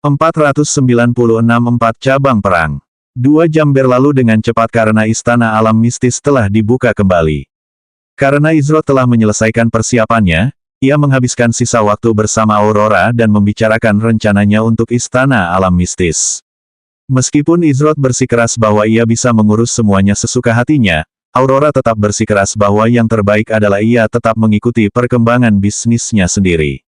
496 cabang perang. 2 jam berlalu dengan cepat karena istana alam mistis telah dibuka kembali. Karena Izrod telah menyelesaikan persiapannya, ia menghabiskan sisa waktu bersama Aurora dan membicarakan rencananya untuk istana alam mistis. Meskipun Izrod bersikeras bahwa ia bisa mengurus semuanya sesuka hatinya, Aurora tetap bersikeras bahwa yang terbaik adalah ia tetap mengikuti perkembangan bisnisnya sendiri.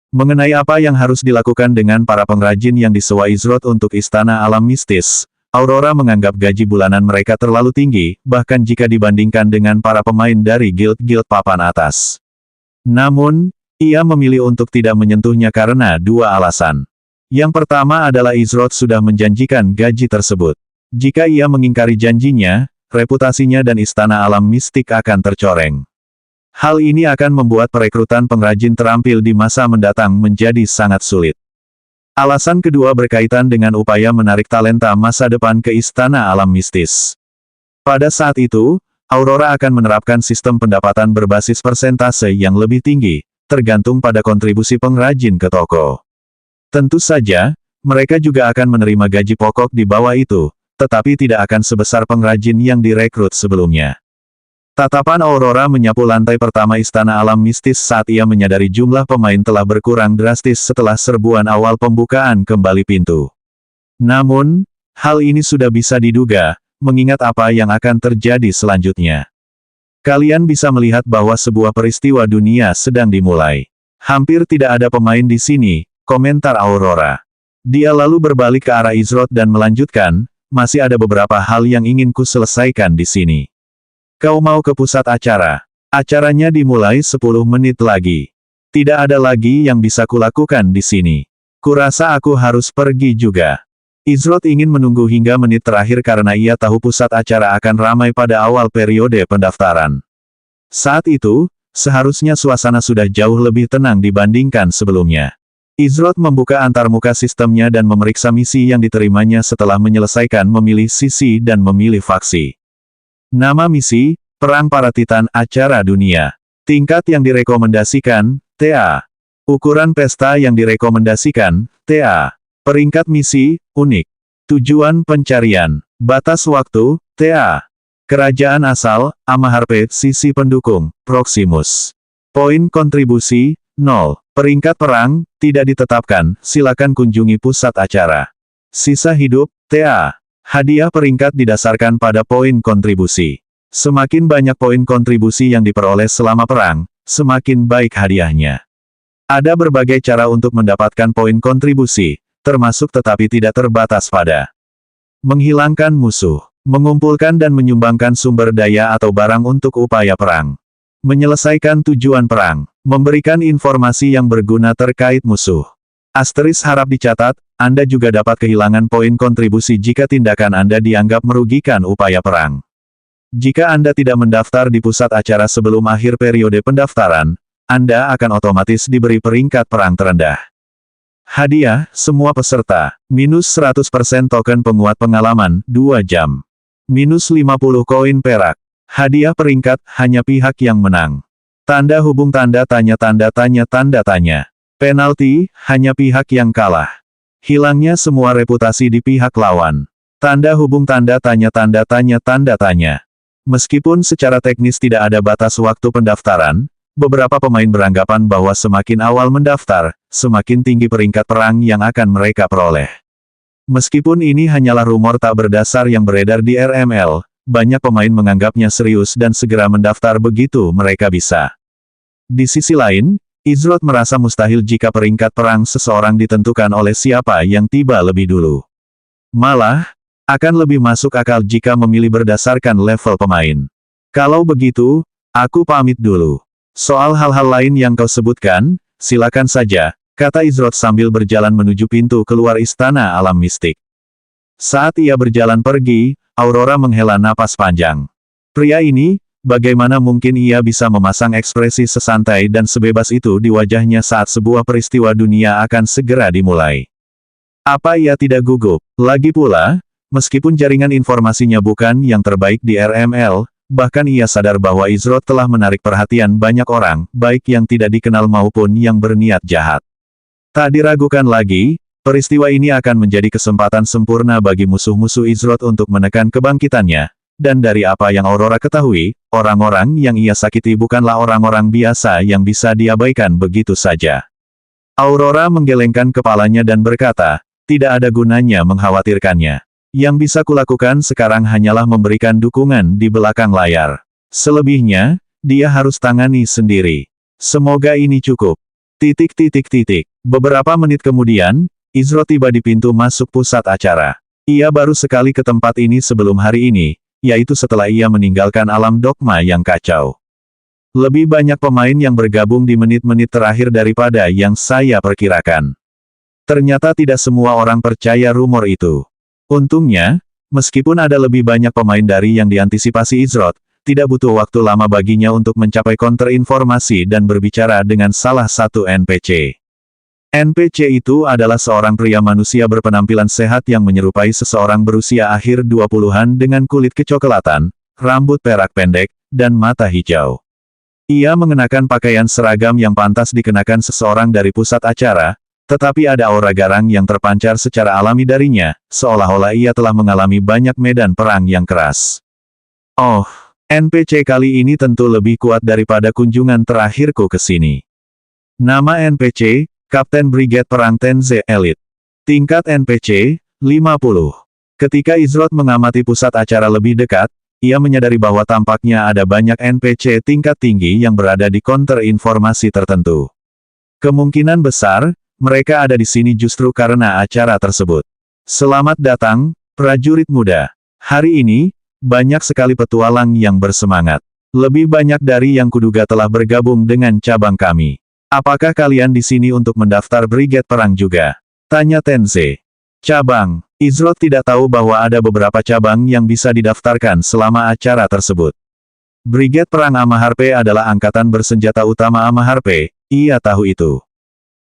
Mengenai apa yang harus dilakukan dengan para pengrajin yang disewa Izrod untuk istana alam mistis, Aurora menganggap gaji bulanan mereka terlalu tinggi, bahkan jika dibandingkan dengan para pemain dari guild-guild papan atas. Namun, ia memilih untuk tidak menyentuhnya karena 2 alasan. Yang pertama adalah Izrod sudah menjanjikan gaji tersebut. Jika ia mengingkari janjinya, reputasinya dan istana alam mistik akan tercoreng. Hal ini akan membuat perekrutan pengrajin terampil di masa mendatang menjadi sangat sulit. Alasan kedua berkaitan dengan upaya menarik talenta masa depan ke istana alam mistis. Pada saat itu, Aurora akan menerapkan sistem pendapatan berbasis persentase yang lebih tinggi, tergantung pada kontribusi pengrajin ke toko. Tentu saja, mereka juga akan menerima gaji pokok di bawah itu, tetapi tidak akan sebesar pengrajin yang direkrut sebelumnya. Tatapan Aurora menyapu lantai pertama istana alam mistis saat ia menyadari jumlah pemain telah berkurang drastis setelah serbuan awal pembukaan kembali pintu. Namun, hal ini sudah bisa diduga, mengingat apa yang akan terjadi selanjutnya. Kalian bisa melihat bahwa sebuah peristiwa dunia sedang dimulai. Hampir tidak ada pemain di sini, komentar Aurora. Dia lalu berbalik ke arah Izrod dan melanjutkan, masih ada beberapa hal yang ingin ku selesaikan di sini. Kau mau ke pusat acara? Acaranya dimulai 10 menit lagi. Tidak ada lagi yang bisa kulakukan di sini. Kurasa aku harus pergi juga. Izrod ingin menunggu hingga menit terakhir karena ia tahu pusat acara akan ramai pada awal periode pendaftaran. Saat itu, seharusnya suasana sudah jauh lebih tenang dibandingkan sebelumnya. Izrod membuka antarmuka sistemnya dan memeriksa misi yang diterimanya setelah menyelesaikan memilih sisi dan memilih faksi. Nama misi, Perang Para Titan Acara Dunia. Tingkat yang direkomendasikan, TA. Ukuran pesta yang direkomendasikan, TA. Peringkat misi, unik. Tujuan pencarian. Batas waktu, TA. Kerajaan asal, Amaharpe. Sisi pendukung, Proximus. Poin kontribusi, 0. Peringkat perang, tidak ditetapkan, silakan kunjungi pusat acara. Sisa hidup, TA. Hadiah peringkat didasarkan pada poin kontribusi. Semakin banyak poin kontribusi yang diperoleh selama perang, semakin baik hadiahnya. Ada berbagai cara untuk mendapatkan poin kontribusi, termasuk tetapi tidak terbatas pada menghilangkan musuh, mengumpulkan dan menyumbangkan sumber daya atau barang untuk upaya perang, menyelesaikan tujuan perang, memberikan informasi yang berguna terkait musuh. Asteris harap dicatat, Anda juga dapat kehilangan poin kontribusi jika tindakan Anda dianggap merugikan upaya perang. Jika Anda tidak mendaftar di pusat acara sebelum akhir periode pendaftaran, Anda akan otomatis diberi peringkat perang terendah. Hadiah, semua peserta, minus 100% token penguat pengalaman, 2 jam. Minus 50 koin perak. Hadiah peringkat, hanya pihak yang menang. Tanda hubung tanda tanya tanda tanya tanda tanya. Penalti, hanya pihak yang kalah. Hilangnya semua reputasi di pihak lawan. Tanda hubung tanda tanya tanda tanya tanda tanya. Meskipun secara teknis tidak ada batas waktu pendaftaran, beberapa pemain beranggapan bahwa semakin awal mendaftar, semakin tinggi peringkat perang yang akan mereka peroleh. Meskipun ini hanyalah rumor tak berdasar yang beredar di RML, banyak pemain menganggapnya serius dan segera mendaftar begitu mereka bisa. Di sisi lain, Izrod merasa mustahil jika peringkat perang seseorang ditentukan oleh siapa yang tiba lebih dulu. Malah, akan lebih masuk akal jika memilih berdasarkan level pemain. Kalau begitu, aku pamit dulu. Soal hal-hal lain yang kau sebutkan, silakan saja, kata Izrod sambil berjalan menuju pintu keluar istana alam mistik. Saat ia berjalan pergi, Aurora menghela napas panjang. Pria ini, bagaimana mungkin ia bisa memasang ekspresi sesantai dan sebebas itu di wajahnya saat sebuah peristiwa dunia akan segera dimulai? Apa ia tidak gugup? Lagi pula, meskipun jaringan informasinya bukan yang terbaik di RML, bahkan ia sadar bahwa Izrod telah menarik perhatian banyak orang, baik yang tidak dikenal maupun yang berniat jahat. Tak diragukan lagi, Peristiwa ini akan menjadi kesempatan sempurna bagi musuh-musuh Izroth untuk menekan kebangkitannya, dan dari apa yang Aurora ketahui, orang-orang yang ia sakiti bukanlah orang-orang biasa yang bisa diabaikan begitu saja. Aurora menggelengkan kepalanya dan berkata, tidak ada gunanya mengkhawatirkannya. Yang bisa kulakukan sekarang hanyalah memberikan dukungan di belakang layar. Selebihnya, dia harus tangani sendiri. Semoga ini cukup. Beberapa menit kemudian, Izroth tiba di pintu masuk pusat acara. Ia baru sekali ke tempat ini sebelum hari ini, yaitu setelah ia meninggalkan alam dogma yang kacau. Lebih banyak pemain yang bergabung di menit-menit terakhir daripada yang saya perkirakan. Ternyata tidak semua orang percaya rumor itu. Untungnya, meskipun ada lebih banyak pemain dari yang diantisipasi Izroth, tidak butuh waktu lama baginya untuk mencapai counter informasi dan berbicara dengan salah satu NPC. NPC itu adalah seorang pria manusia berpenampilan sehat yang menyerupai seseorang berusia akhir 20-an dengan kulit kecoklatan, rambut perak pendek, dan mata hijau. Ia mengenakan pakaian seragam yang pantas dikenakan seseorang dari pusat acara, tetapi ada aura garang yang terpancar secara alami darinya, seolah-olah ia telah mengalami banyak medan perang yang keras. Oh, NPC kali ini tentu lebih kuat daripada kunjungan terakhirku ke sini. Nama NPC, Kapten Brigade Perang Tenze Elite. Tingkat NPC, 50. Ketika Izroth mengamati pusat acara lebih dekat, ia menyadari bahwa tampaknya ada banyak NPC tingkat tinggi yang berada di counter informasi tertentu. Kemungkinan besar, mereka ada di sini justru karena acara tersebut. Selamat datang, prajurit muda. Hari ini, banyak sekali petualang yang bersemangat. Lebih banyak dari yang kuduga telah bergabung dengan cabang kami. Apakah kalian di sini untuk mendaftar Brigade Perang juga? Tanya Tenze. Cabang. Izroth tidak tahu bahwa ada beberapa cabang yang bisa didaftarkan selama acara tersebut. Brigade Perang Amaharpe adalah angkatan bersenjata utama Amaharpe, ia tahu itu.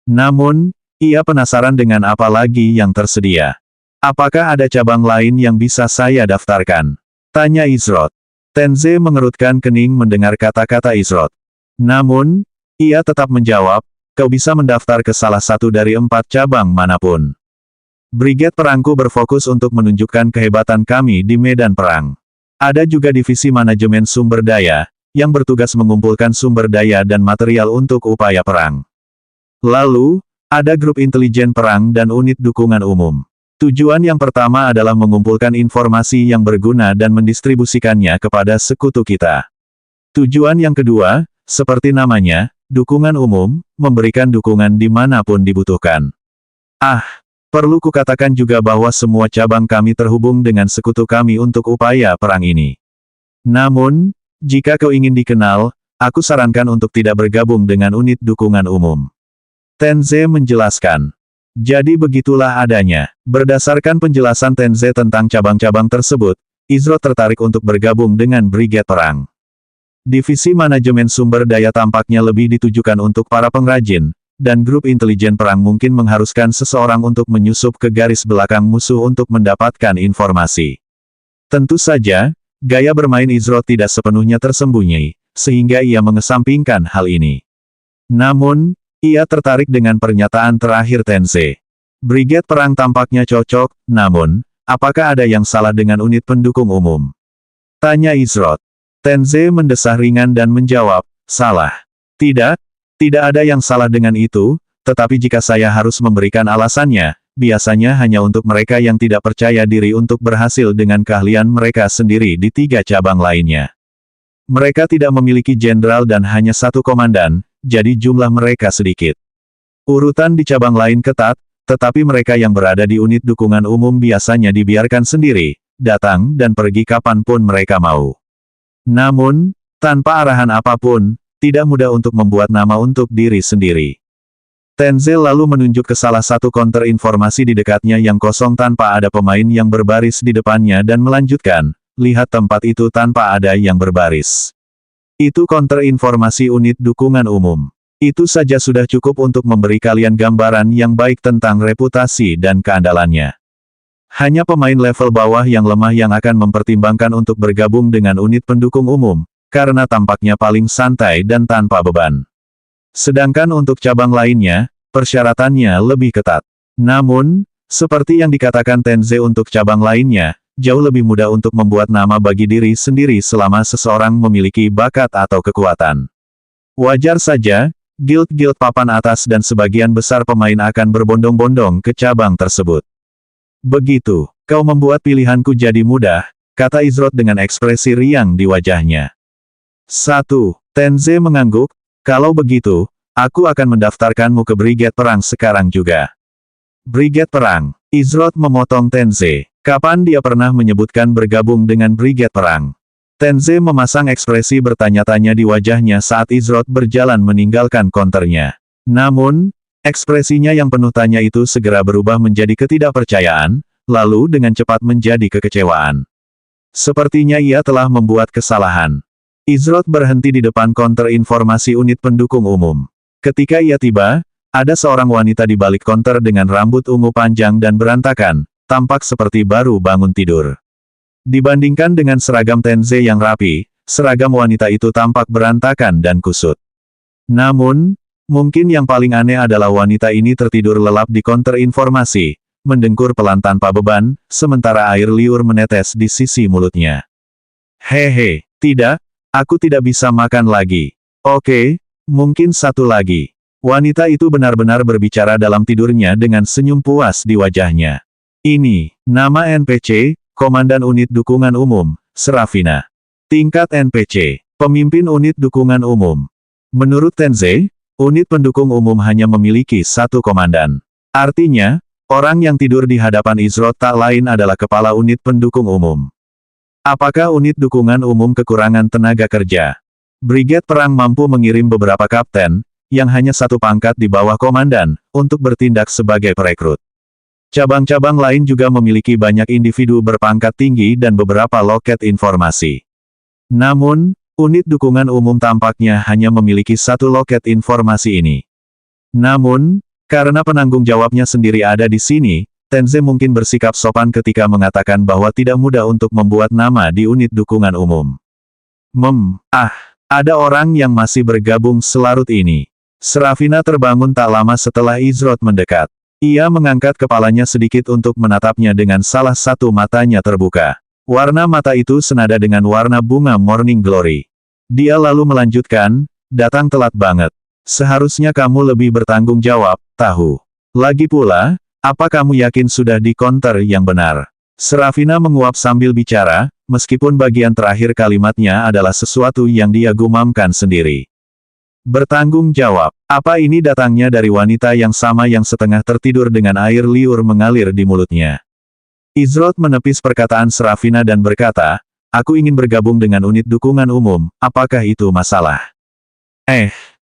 Namun, ia penasaran dengan apa lagi yang tersedia. Apakah ada cabang lain yang bisa saya daftarkan? Tanya Izroth. Tenze mengerutkan kening mendengar kata-kata Izroth. Namun, ia tetap menjawab, kau bisa mendaftar ke salah satu dari 4 cabang manapun. Brigade Perangku berfokus untuk menunjukkan kehebatan kami di medan perang. Ada juga divisi manajemen sumber daya, yang bertugas mengumpulkan sumber daya dan material untuk upaya perang. Lalu, ada grup intelijen perang dan unit dukungan umum. Tujuan yang pertama adalah mengumpulkan informasi yang berguna dan mendistribusikannya kepada sekutu kita. Tujuan yang kedua, seperti namanya, dukungan umum, memberikan dukungan dimanapun dibutuhkan. Perlu kukatakan juga bahwa semua cabang kami terhubung dengan sekutu kami untuk upaya perang ini. Namun, jika kau ingin dikenal, aku sarankan untuk tidak bergabung dengan unit dukungan umum. Tenze menjelaskan. Jadi begitulah adanya. Berdasarkan penjelasan Tenze tentang cabang-cabang tersebut, Izroth tertarik untuk bergabung dengan Brigade Perang. Divisi manajemen sumber daya tampaknya lebih ditujukan untuk para pengrajin, dan grup intelijen perang mungkin mengharuskan seseorang untuk menyusup ke garis belakang musuh untuk mendapatkan informasi. Tentu saja, gaya bermain Izroth tidak sepenuhnya tersembunyi, sehingga ia mengesampingkan hal ini. Namun, ia tertarik dengan pernyataan terakhir Tenze. Brigade Perang tampaknya cocok, namun, apakah ada yang salah dengan unit pendukung umum? Tanya Izroth. Tenze mendesah ringan dan menjawab, salah. Tidak ada yang salah dengan itu, tetapi jika saya harus memberikan alasannya, biasanya hanya untuk mereka yang tidak percaya diri untuk berhasil dengan keahlian mereka sendiri di 3 cabang lainnya. Mereka tidak memiliki jenderal dan hanya 1 komandan, jadi jumlah mereka sedikit. Urutan di cabang lain ketat, tetapi mereka yang berada di unit dukungan umum biasanya dibiarkan sendiri, datang dan pergi kapanpun mereka mau. Namun, tanpa arahan apapun, tidak mudah untuk membuat nama untuk diri sendiri. Tenze lalu menunjuk ke salah satu counter informasi di dekatnya yang kosong tanpa ada pemain yang berbaris di depannya dan melanjutkan, lihat tempat itu tanpa ada yang berbaris. Itu counter informasi unit dukungan umum. Itu saja sudah cukup untuk memberi kalian gambaran yang baik tentang reputasi dan keandalannya. Hanya pemain level bawah yang lemah yang akan mempertimbangkan untuk bergabung dengan unit pendukung umum, karena tampaknya paling santai dan tanpa beban. Sedangkan untuk cabang lainnya, persyaratannya lebih ketat. Namun, seperti yang dikatakan Tenze untuk cabang lainnya, jauh lebih mudah untuk membuat nama bagi diri sendiri selama seseorang memiliki bakat atau kekuatan. Wajar saja, guild-guild papan atas dan sebagian besar pemain akan berbondong-bondong ke cabang tersebut. Begitu, kau membuat pilihanku jadi mudah, kata Izrot dengan ekspresi riang di wajahnya. 1. Tenze mengangguk, kalau begitu, aku akan mendaftarkanmu ke Brigade Perang sekarang juga. Brigade Perang. Izrot memotong Tenze. Kapan dia pernah menyebutkan bergabung dengan Brigade Perang? Tenze memasang ekspresi bertanya-tanya di wajahnya saat Izrot berjalan meninggalkan konternya. Namun, ekspresinya yang penuh tanya itu segera berubah menjadi ketidakpercayaan, lalu dengan cepat menjadi kekecewaan. Sepertinya ia telah membuat kesalahan. Izrot berhenti di depan konter informasi unit pendukung umum. Ketika ia tiba, ada seorang wanita di balik konter dengan rambut ungu panjang dan berantakan, tampak seperti baru bangun tidur. Dibandingkan dengan seragam Tenze yang rapi, seragam wanita itu tampak berantakan dan kusut. Namun, mungkin yang paling aneh adalah wanita ini tertidur lelap di konter informasi, mendengkur pelan tanpa beban, sementara air liur menetes di sisi mulutnya. Hehe, tidak, aku tidak bisa makan lagi. Oke, mungkin satu lagi. Wanita itu benar-benar berbicara dalam tidurnya dengan senyum puas di wajahnya. Ini, nama NPC, Komandan Unit Dukungan Umum, Serafina. Tingkat NPC, Pemimpin Unit Dukungan Umum. Menurut Tenze, unit pendukung umum hanya memiliki satu komandan. Artinya, orang yang tidur di hadapan Izrot tak lain adalah kepala unit pendukung umum. Apakah unit dukungan umum kekurangan tenaga kerja? Brigade Perang mampu mengirim beberapa kapten, yang hanya satu pangkat di bawah komandan, untuk bertindak sebagai perekrut. Cabang-cabang lain juga memiliki banyak individu berpangkat tinggi dan beberapa loket informasi. Namun, unit dukungan umum tampaknya hanya memiliki satu loket informasi ini. Namun, karena penanggung jawabnya sendiri ada di sini, Tenze mungkin bersikap sopan ketika mengatakan bahwa tidak mudah untuk membuat nama di unit dukungan umum. Ada orang yang masih bergabung selarut ini. Serafina terbangun tak lama setelah Izrot mendekat. Ia mengangkat kepalanya sedikit untuk menatapnya dengan salah satu matanya terbuka. Warna mata itu senada dengan warna bunga Morning Glory. Dia lalu melanjutkan, datang telat banget. Seharusnya kamu lebih bertanggung jawab, tahu. Lagi pula, apa kamu yakin sudah di konter yang benar? Serafina menguap sambil bicara, meskipun bagian terakhir kalimatnya adalah sesuatu yang dia gumamkan sendiri. Bertanggung jawab. Apa ini datangnya dari wanita yang sama yang setengah tertidur dengan air liur mengalir di mulutnya? Izrot menepis perkataan Serafina dan berkata, aku ingin bergabung dengan unit dukungan umum, apakah itu masalah?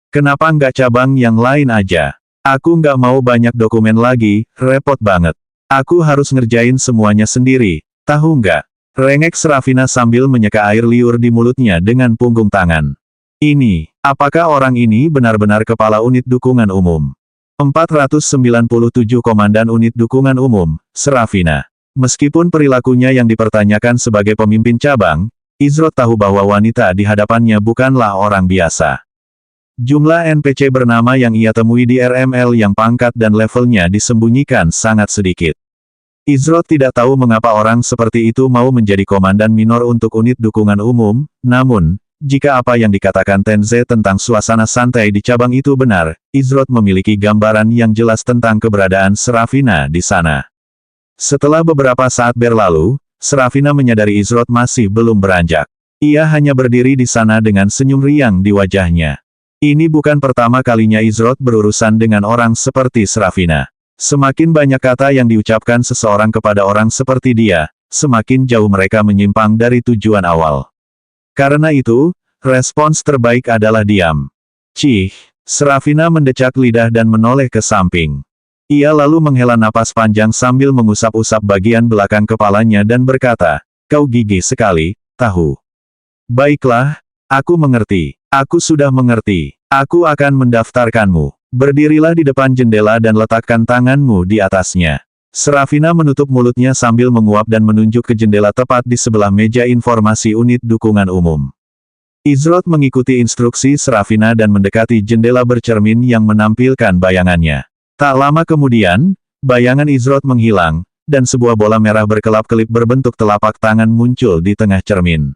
Kenapa nggak cabang yang lain aja? Aku nggak mau banyak dokumen lagi, repot banget. Aku harus ngerjain semuanya sendiri, tahu nggak? Rengek Serafina sambil menyeka air liur di mulutnya dengan punggung tangan. Ini, apakah orang ini benar-benar kepala unit dukungan umum? 497 Komandan Unit Dukungan Umum, Serafina. Meskipun perilakunya yang dipertanyakan sebagai pemimpin cabang, Izrot tahu bahwa wanita di hadapannya bukanlah orang biasa. Jumlah NPC bernama yang ia temui di RML yang pangkat dan levelnya disembunyikan sangat sedikit. Izrot tidak tahu mengapa orang seperti itu mau menjadi komandan minor untuk unit dukungan umum, namun, jika apa yang dikatakan Tenze tentang suasana santai di cabang itu benar, Izrot memiliki gambaran yang jelas tentang keberadaan Serafina di sana. Setelah beberapa saat berlalu, Serafina menyadari Izrot masih belum beranjak. Ia hanya berdiri di sana dengan senyum riang di wajahnya. Ini bukan pertama kalinya Izrot berurusan dengan orang seperti Serafina. Semakin banyak kata yang diucapkan seseorang kepada orang seperti dia, semakin jauh mereka menyimpang dari tujuan awal. Karena itu, respons terbaik adalah diam. Serafina mendecak lidah dan menoleh ke samping. Ia lalu menghela napas panjang sambil mengusap-usap bagian belakang kepalanya dan berkata, kau gigih sekali, tahu. Baiklah, aku mengerti. Aku sudah mengerti. Aku akan mendaftarkanmu. Berdirilah di depan jendela dan letakkan tanganmu di atasnya. Serafina menutup mulutnya sambil menguap dan menunjuk ke jendela tepat di sebelah meja informasi unit dukungan umum. Izrot mengikuti instruksi Serafina dan mendekati jendela bercermin yang menampilkan bayangannya. Tak lama kemudian, bayangan Izrot menghilang, dan sebuah bola merah berkelap-kelip berbentuk telapak tangan muncul di tengah cermin.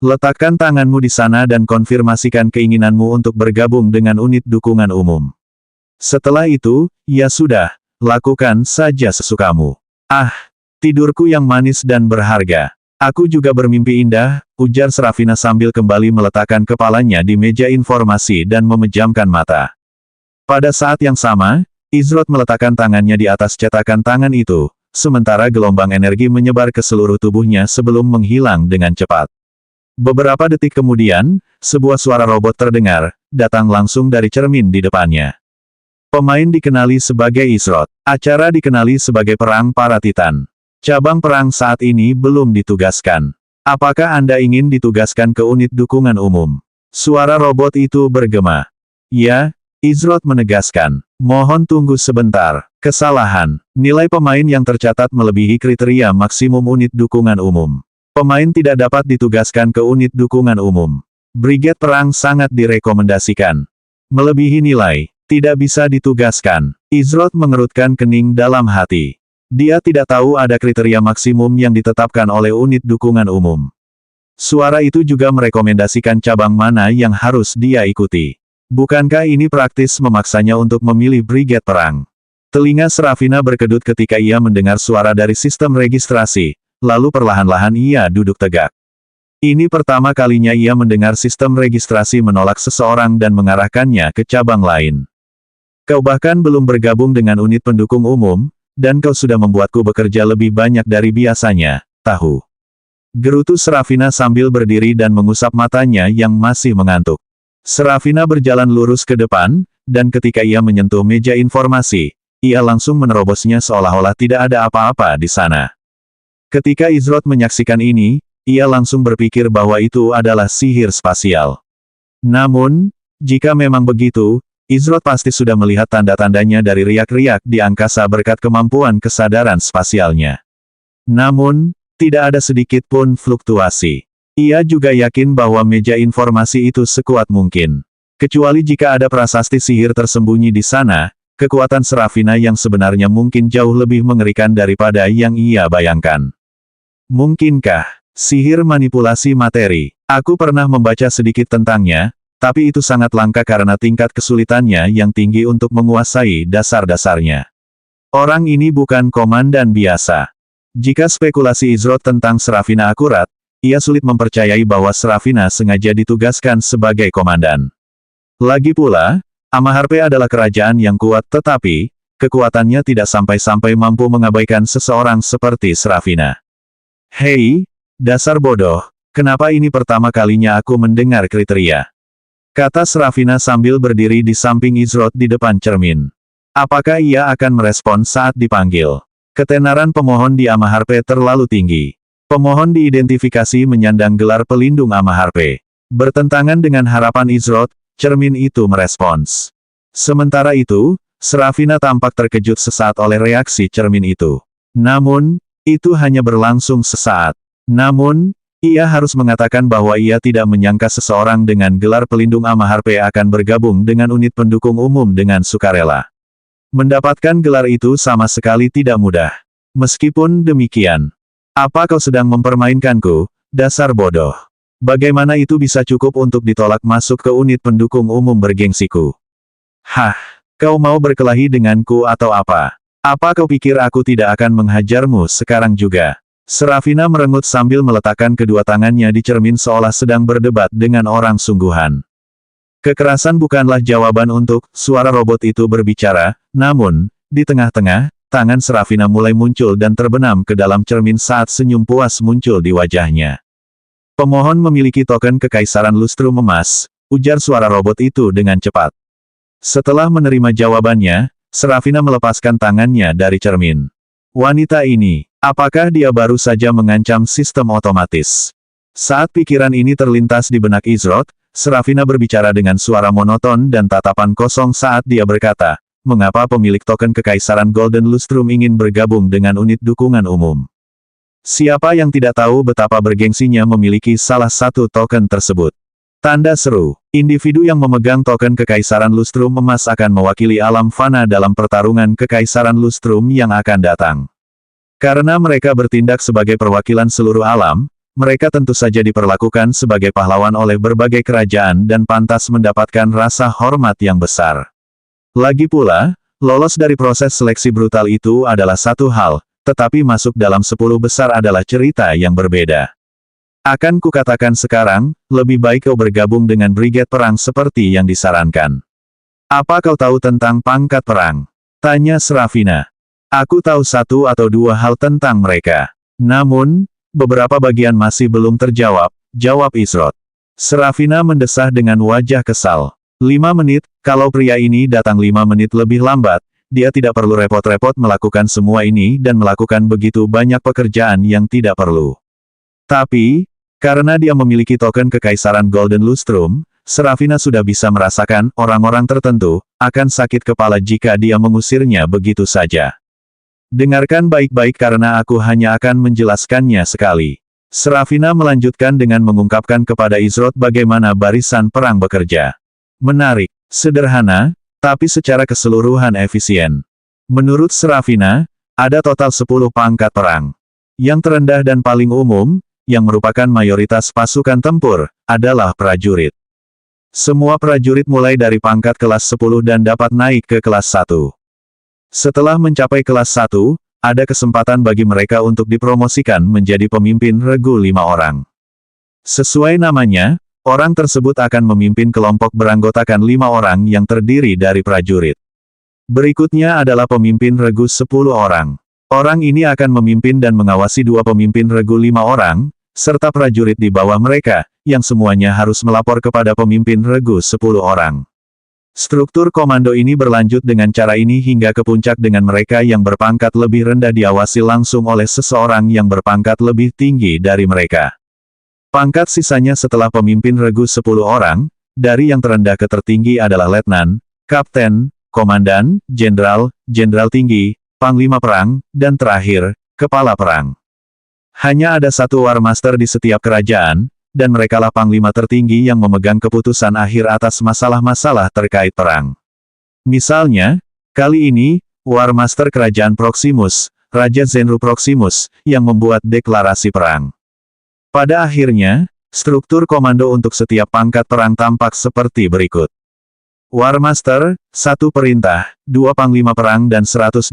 Letakkan tanganmu di sana dan konfirmasikan keinginanmu untuk bergabung dengan unit dukungan umum. Setelah itu, ya sudah, lakukan saja sesukamu. Ah, tidurku yang manis dan berharga. Aku juga bermimpi indah, ujar Serafina sambil kembali meletakkan kepalanya di meja informasi dan memejamkan mata. Pada saat yang sama, Izrot meletakkan tangannya di atas cetakan tangan itu, sementara gelombang energi menyebar ke seluruh tubuhnya sebelum menghilang dengan cepat. Beberapa detik kemudian, sebuah suara robot terdengar, datang langsung dari cermin di depannya. Pemain dikenali sebagai Izrot. Acara dikenali sebagai Perang Para Titan. Cabang perang saat ini belum ditugaskan. Apakah Anda ingin ditugaskan ke unit dukungan umum? Suara robot itu bergema. Ya, Izrot menegaskan. Mohon tunggu sebentar. Kesalahan. Nilai pemain yang tercatat melebihi kriteria maksimum unit dukungan umum. Pemain tidak dapat ditugaskan ke unit dukungan umum. Brigade perang sangat direkomendasikan. Melebihi nilai, tidak bisa ditugaskan. Izrot mengerutkan kening dalam hati. Dia tidak tahu ada kriteria maksimum yang ditetapkan oleh unit dukungan umum. Suara itu juga merekomendasikan cabang mana yang harus dia ikuti. Bukankah ini praktis memaksanya untuk memilih brigade perang? Telinga Serafina berkedut ketika ia mendengar suara dari sistem registrasi. Lalu perlahan-lahan ia duduk tegak. Ini pertama kalinya ia mendengar sistem registrasi menolak seseorang dan mengarahkannya ke cabang lain. Kau bahkan belum bergabung dengan unit pendukung umum, dan kau sudah membuatku bekerja lebih banyak dari biasanya, tahu. Gerutu Serafina sambil berdiri dan mengusap matanya yang masih mengantuk. Serafina berjalan lurus ke depan, dan ketika ia menyentuh meja informasi, ia langsung menerobosnya seolah-olah tidak ada apa-apa di sana. Ketika Izrot menyaksikan ini, ia langsung berpikir bahwa itu adalah sihir spasial. Namun, jika memang begitu, Izrot pasti sudah melihat tanda-tandanya dari riak-riak di angkasa berkat kemampuan kesadaran spasialnya. Namun, tidak ada sedikit pun fluktuasi. Ia juga yakin bahwa meja informasi itu sekuat mungkin. Kecuali jika ada prasasti sihir tersembunyi di sana, kekuatan Serafina yang sebenarnya mungkin jauh lebih mengerikan daripada yang ia bayangkan. Mungkinkah sihir manipulasi materi? Aku pernah membaca sedikit tentangnya, tapi itu sangat langka karena tingkat kesulitannya yang tinggi untuk menguasai dasar-dasarnya. Orang ini bukan komandan biasa. Jika spekulasi Izrot tentang Serafina akurat, ia sulit mempercayai bahwa Serafina sengaja ditugaskan sebagai komandan. Lagi pula, Amaharpe adalah kerajaan yang kuat tetapi, kekuatannya tidak sampai-sampai mampu mengabaikan seseorang seperti Serafina. Hei, dasar bodoh, kenapa ini pertama kalinya aku mendengar kriteria? Kata Serafina sambil berdiri di samping Izrot di depan cermin. Apakah ia akan merespon saat dipanggil? Ketenaran pemohon di Amaharpe terlalu tinggi. Pemohon diidentifikasi menyandang gelar pelindung Amaharpe. Bertentangan dengan harapan Izrot, cermin itu merespons. Sementara itu, Serafina tampak terkejut sesaat oleh reaksi cermin itu. Namun, itu hanya berlangsung sesaat. Namun, ia harus mengatakan bahwa ia tidak menyangka seseorang dengan gelar pelindung Amaharpe akan bergabung dengan unit pendukung umum dengan sukarela. Mendapatkan gelar itu sama sekali tidak mudah. Meskipun demikian, apa kau sedang mempermainkanku, dasar bodoh? Bagaimana itu bisa cukup untuk ditolak masuk ke unit pendukung umum bergengsiku? Hah, kau mau berkelahi denganku atau apa? Apa kau pikir aku tidak akan menghajarmu sekarang juga? Serafina merengut sambil meletakkan kedua tangannya di cermin seolah sedang berdebat dengan orang sungguhan. Kekerasan bukanlah jawaban untuk suara robot itu berbicara, namun, di tengah-tengah, tangan Serafina mulai muncul dan terbenam ke dalam cermin saat senyum puas muncul di wajahnya. Pemohon memiliki token kekaisaran lustrum emas, ujar suara robot itu dengan cepat. Setelah menerima jawabannya, Serafina melepaskan tangannya dari cermin. Wanita ini, apakah dia baru saja mengancam sistem otomatis? Saat pikiran ini terlintas di benak Izrot, Serafina berbicara dengan suara monoton dan tatapan kosong saat dia berkata, mengapa pemilik token kekaisaran Golden Lustrum ingin bergabung dengan unit dukungan umum? Siapa yang tidak tahu betapa bergengsinya memiliki salah satu token tersebut? Tanda seru. Individu yang memegang token Kekaisaran Lustrum Emas akan mewakili alam fana dalam pertarungan Kekaisaran Lustrum yang akan datang. Karena mereka bertindak sebagai perwakilan seluruh alam, mereka tentu saja diperlakukan sebagai pahlawan oleh berbagai kerajaan dan pantas mendapatkan rasa hormat yang besar. Lagi pula, lolos dari proses seleksi brutal itu adalah satu hal, tetapi masuk dalam 10 besar adalah cerita yang berbeda. Akan kukatakan sekarang, lebih baik kau bergabung dengan brigade perang seperti yang disarankan. Apa kau tahu tentang pangkat perang? Tanya Sravina. Aku tahu 1 atau 2 hal tentang mereka. Namun, beberapa bagian masih belum terjawab, jawab Izrod. Sravina mendesah dengan wajah kesal. 5 menit, kalau pria ini datang 5 menit lebih lambat, dia tidak perlu repot-repot melakukan semua ini dan melakukan begitu banyak pekerjaan yang tidak perlu. Tapi, karena dia memiliki token Kekaisaran Golden Lustrum, Sravina sudah bisa merasakan orang-orang tertentu akan sakit kepala jika dia mengusirnya begitu saja. Dengarkan baik-baik karena aku hanya akan menjelaskannya sekali. Sravina melanjutkan dengan mengungkapkan kepada Izrod bagaimana barisan perang bekerja. Menarik, sederhana, tapi secara keseluruhan efisien. Menurut Sravina, ada total 10 pangkat perang. Yang terendah dan paling umum, yang merupakan mayoritas pasukan tempur, adalah prajurit. Semua prajurit mulai dari pangkat kelas 10 dan dapat naik ke kelas 1. Setelah mencapai kelas 1, ada kesempatan bagi mereka untuk dipromosikan menjadi pemimpin regu 5 orang. Sesuai namanya, orang tersebut akan memimpin kelompok beranggotakan 5 orang yang terdiri dari prajurit. Berikutnya adalah pemimpin regu 10 orang. Orang ini akan memimpin dan mengawasi 2 pemimpin regu 5 orang, serta prajurit di bawah mereka, yang semuanya harus melapor kepada pemimpin regu 10 orang. Struktur komando ini berlanjut dengan cara ini hingga ke puncak dengan mereka yang berpangkat lebih rendah diawasi langsung oleh seseorang yang berpangkat lebih tinggi dari mereka. Pangkat sisanya setelah pemimpin regu 10 orang, dari yang terendah ke tertinggi adalah letnan, kapten, komandan, jenderal, jenderal tinggi, panglima perang, dan terakhir, kepala perang. Hanya ada 1 war master di setiap kerajaan, dan merekalah panglima tertinggi yang memegang keputusan akhir atas masalah-masalah terkait perang. Misalnya, kali ini, war master kerajaan Proximus, Raja Zenru Proximus, yang membuat deklarasi perang. Pada akhirnya, struktur komando untuk setiap pangkat perang tampak seperti berikut. War Master, 1 perintah, 2 panglima perang dan 180.000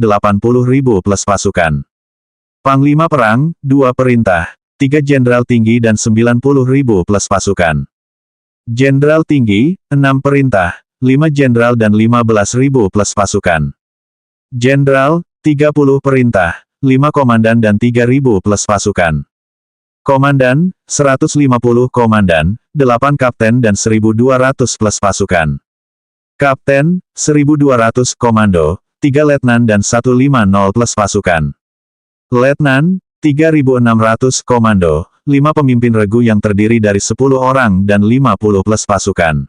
plus pasukan. Panglima perang, 2 perintah, 3 jenderal tinggi dan 90.000 plus pasukan. Jenderal tinggi, 6 perintah, 5 jenderal dan 15.000 plus pasukan. Jenderal, 30 perintah, 5 komandan dan 3.000 plus pasukan. Komandan, 150 komandan, 8 kapten dan 1.200 plus pasukan. Kapten, 1.200 komando, 3 letnan dan 150 plus pasukan. Letnan, 3.600 komando, 5 pemimpin regu yang terdiri dari 10 orang dan 50 plus pasukan.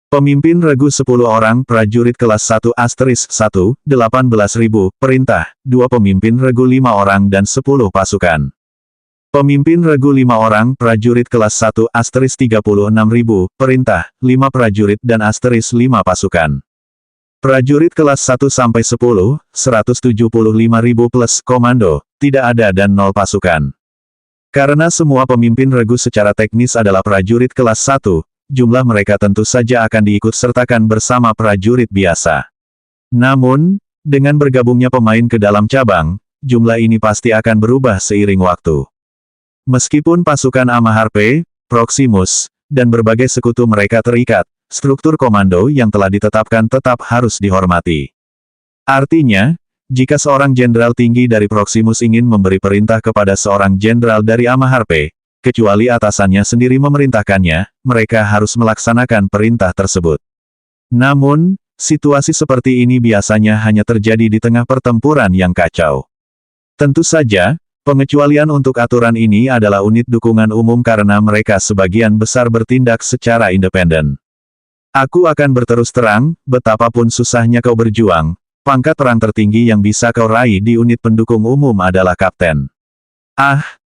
Pemimpin regu 10 orang prajurit kelas 1 *1, 18.000, perintah, 2 pemimpin regu 5 orang dan 10 pasukan. Pemimpin regu 5 orang prajurit kelas 1 *36.000, perintah, 5 prajurit dan *5 pasukan. Prajurit kelas 1 sampai 10, 175.000 plus komando, tidak ada dan 0 pasukan. Karena semua pemimpin regu secara teknis adalah prajurit kelas 1, jumlah mereka tentu saja akan diikut sertakan bersama prajurit biasa. Namun, dengan bergabungnya pemain ke dalam cabang, jumlah ini pasti akan berubah seiring waktu. Meskipun pasukan Amaharpe, Proximus, dan berbagai sekutu mereka terikat, struktur komando yang telah ditetapkan tetap harus dihormati. Artinya, jika seorang jenderal tinggi dari Proximus ingin memberi perintah kepada seorang jenderal dari Amaharpe, kecuali atasannya sendiri memerintahkannya, mereka harus melaksanakan perintah tersebut. Namun, situasi seperti ini biasanya hanya terjadi di tengah pertempuran yang kacau. Tentu saja, pengecualian untuk aturan ini adalah unit dukungan umum karena mereka sebagian besar bertindak secara independen. Aku akan berterus terang, betapapun susahnya kau berjuang, pangkat perang tertinggi yang bisa kau raih di unit pendukung umum adalah kapten.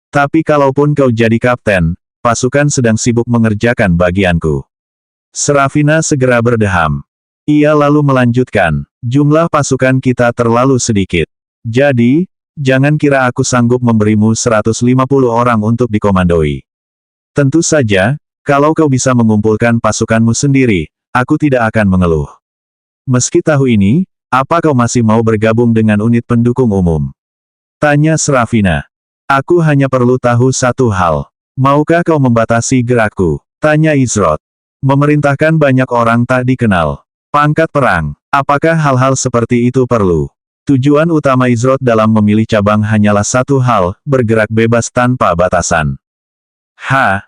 Tapi kalaupun kau jadi kapten, pasukan sedang sibuk mengerjakan bagianku. Serafina segera berdeham. Ia lalu melanjutkan, jumlah pasukan kita terlalu sedikit. Jadi, jangan kira aku sanggup memberimu 150 orang untuk dikomandoi. Tentu saja, kalau kau bisa mengumpulkan pasukanmu sendiri, aku tidak akan mengeluh. Meski tahu ini, apa kau masih mau bergabung dengan unit pendukung umum? Tanya Serafina. Aku hanya perlu tahu satu hal. Maukah kau membatasi gerakku? Tanya Izrod. Memerintahkan banyak orang tak dikenal. Pangkat perang. Apakah hal-hal seperti itu perlu? Tujuan utama Izrod dalam memilih cabang hanyalah satu hal, bergerak bebas tanpa batasan.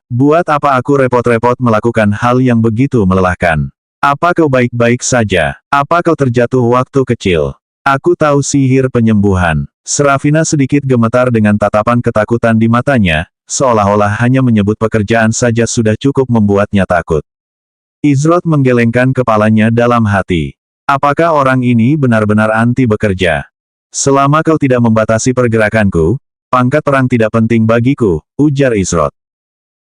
Buat apa aku repot-repot melakukan hal yang begitu melelahkan? Apa kau baik-baik saja? Apa kau terjatuh waktu kecil? Aku tahu sihir penyembuhan. Serafina sedikit gemetar dengan tatapan ketakutan di matanya, seolah-olah hanya menyebut pekerjaan saja sudah cukup membuatnya takut. Izrod menggelengkan kepalanya dalam hati. Apakah orang ini benar-benar anti bekerja? Selama kau tidak membatasi pergerakanku, pangkat perang tidak penting bagiku, ujar Izrod.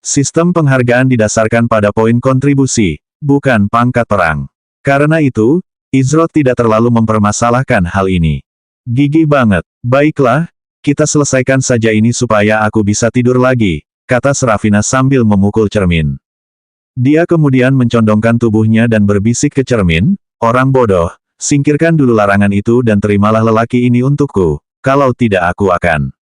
Sistem penghargaan didasarkan pada poin kontribusi, bukan pangkat perang. Karena itu, Izrod tidak terlalu mempermasalahkan hal ini. Gigih banget. Baiklah, kita selesaikan saja ini supaya aku bisa tidur lagi, kata Serafina sambil memukul cermin. Dia kemudian mencondongkan tubuhnya dan berbisik ke cermin, orang bodoh, singkirkan dulu larangan itu dan terimalah lelaki ini untukku, kalau tidak aku akan.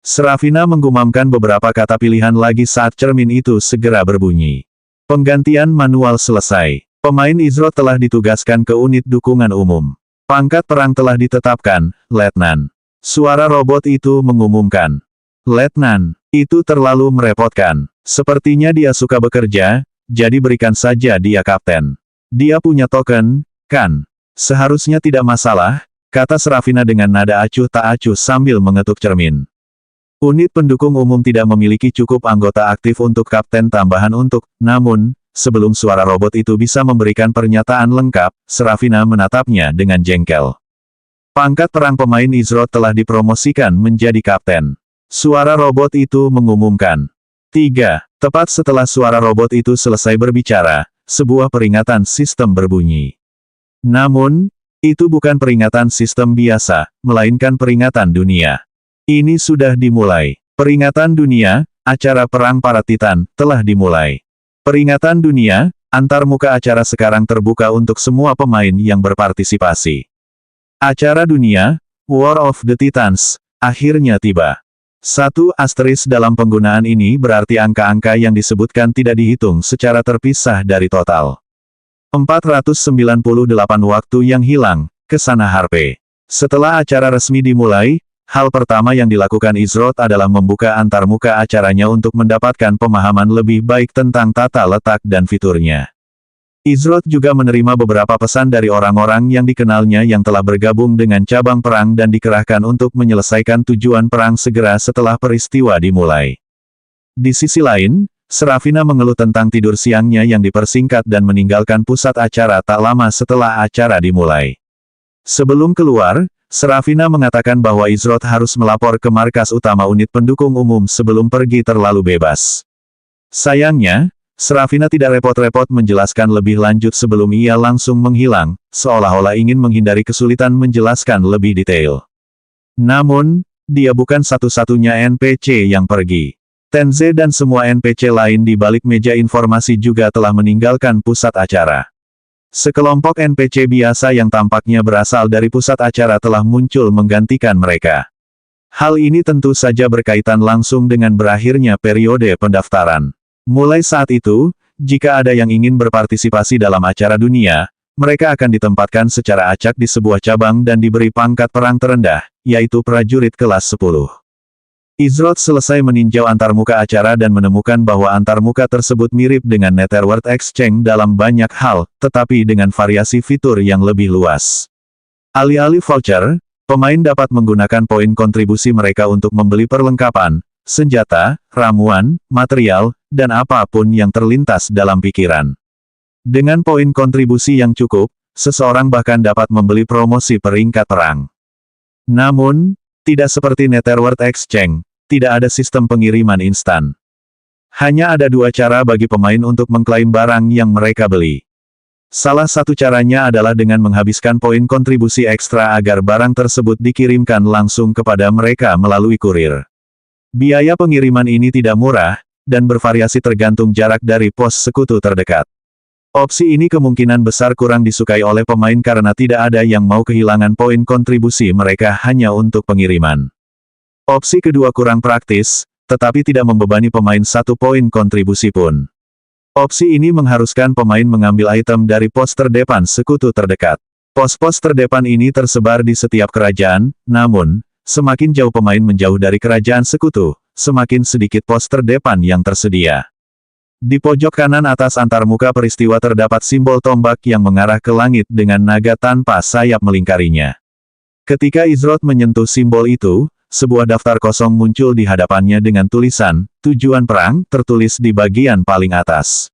Serafina menggumamkan beberapa kata pilihan lagi saat cermin itu segera berbunyi. Penggantian manual selesai. Pemain Izrod telah ditugaskan ke unit dukungan umum. Pangkat perang telah ditetapkan, Letnan. Suara robot itu mengumumkan. Letnan, itu terlalu merepotkan. Sepertinya dia suka bekerja, jadi berikan saja dia kapten. Dia punya token, kan? Seharusnya tidak masalah, kata Serafina dengan nada acuh tak acuh sambil mengetuk cermin. Unit pendukung umum tidak memiliki cukup anggota aktif untuk kapten tambahan namun, sebelum suara robot itu bisa memberikan pernyataan lengkap, Serafina menatapnya dengan jengkel. Pangkat perang pemain Izrod telah dipromosikan menjadi kapten. Suara robot itu mengumumkan. 3. Tepat setelah suara robot itu selesai berbicara, sebuah peringatan sistem berbunyi. Namun, itu bukan peringatan sistem biasa, melainkan peringatan dunia. Ini sudah dimulai. Peringatan dunia, acara perang para Titan, telah dimulai. Peringatan dunia, antarmuka acara sekarang terbuka untuk semua pemain yang berpartisipasi. Acara dunia, War of the Titans, akhirnya tiba. 1 asterisk dalam penggunaan ini berarti angka-angka yang disebutkan tidak dihitung secara terpisah dari total. 498 waktu yang hilang, kesana Harpe. Setelah acara resmi dimulai, hal pertama yang dilakukan Izrod adalah membuka antarmuka acaranya untuk mendapatkan pemahaman lebih baik tentang tata letak dan fiturnya. Izrod juga menerima beberapa pesan dari orang-orang yang dikenalnya yang telah bergabung dengan cabang perang dan dikerahkan untuk menyelesaikan tujuan perang segera setelah peristiwa dimulai. Di sisi lain, Serafina mengeluh tentang tidur siangnya yang dipersingkat dan meninggalkan pusat acara tak lama setelah acara dimulai. Sebelum keluar, Serafina mengatakan bahwa Izrod harus melapor ke markas utama unit pendukung umum sebelum pergi terlalu bebas. Sayangnya, Serafina tidak repot-repot menjelaskan lebih lanjut sebelum ia langsung menghilang, seolah-olah ingin menghindari kesulitan menjelaskan lebih detail. Namun, dia bukan satu-satunya NPC yang pergi. Tenze dan semua NPC lain di balik meja informasi juga telah meninggalkan pusat acara. Sekelompok NPC biasa yang tampaknya berasal dari pusat acara telah muncul menggantikan mereka. Hal ini tentu saja berkaitan langsung dengan berakhirnya periode pendaftaran. Mulai saat itu, jika ada yang ingin berpartisipasi dalam acara dunia, mereka akan ditempatkan secara acak di sebuah cabang dan diberi pangkat perang terendah, yaitu prajurit kelas 10. Izrod selesai meninjau antarmuka acara dan menemukan bahwa antarmuka tersebut mirip dengan Netherworld Exchange dalam banyak hal, tetapi dengan variasi fitur yang lebih luas. Alih-alih voucher, pemain dapat menggunakan poin kontribusi mereka untuk membeli perlengkapan, senjata, ramuan, material, dan apapun yang terlintas dalam pikiran. Dengan poin kontribusi yang cukup, seseorang bahkan dapat membeli promosi peringkat perang. Namun, tidak seperti Netherworld Exchange, tidak ada sistem pengiriman instan. Hanya ada dua cara bagi pemain untuk mengklaim barang yang mereka beli. Salah satu caranya adalah dengan menghabiskan poin kontribusi ekstra agar barang tersebut dikirimkan langsung kepada mereka melalui kurir. Biaya pengiriman ini tidak murah, dan bervariasi tergantung jarak dari pos sekutu terdekat. Opsi ini kemungkinan besar kurang disukai oleh pemain karena tidak ada yang mau kehilangan poin kontribusi mereka hanya untuk pengiriman. Opsi kedua kurang praktis, tetapi tidak membebani pemain satu poin kontribusi pun. Opsi ini mengharuskan pemain mengambil item dari pos terdepan sekutu terdekat. Pos-pos terdepan ini tersebar di setiap kerajaan, namun, semakin jauh pemain menjauh dari kerajaan sekutu, semakin sedikit pos terdepan yang tersedia. Di pojok kanan atas antarmuka peristiwa terdapat simbol tombak yang mengarah ke langit dengan naga tanpa sayap melingkarinya. Ketika Izrod menyentuh simbol itu, sebuah daftar kosong muncul di hadapannya dengan tulisan, "Tujuan perang," tertulis di bagian paling atas.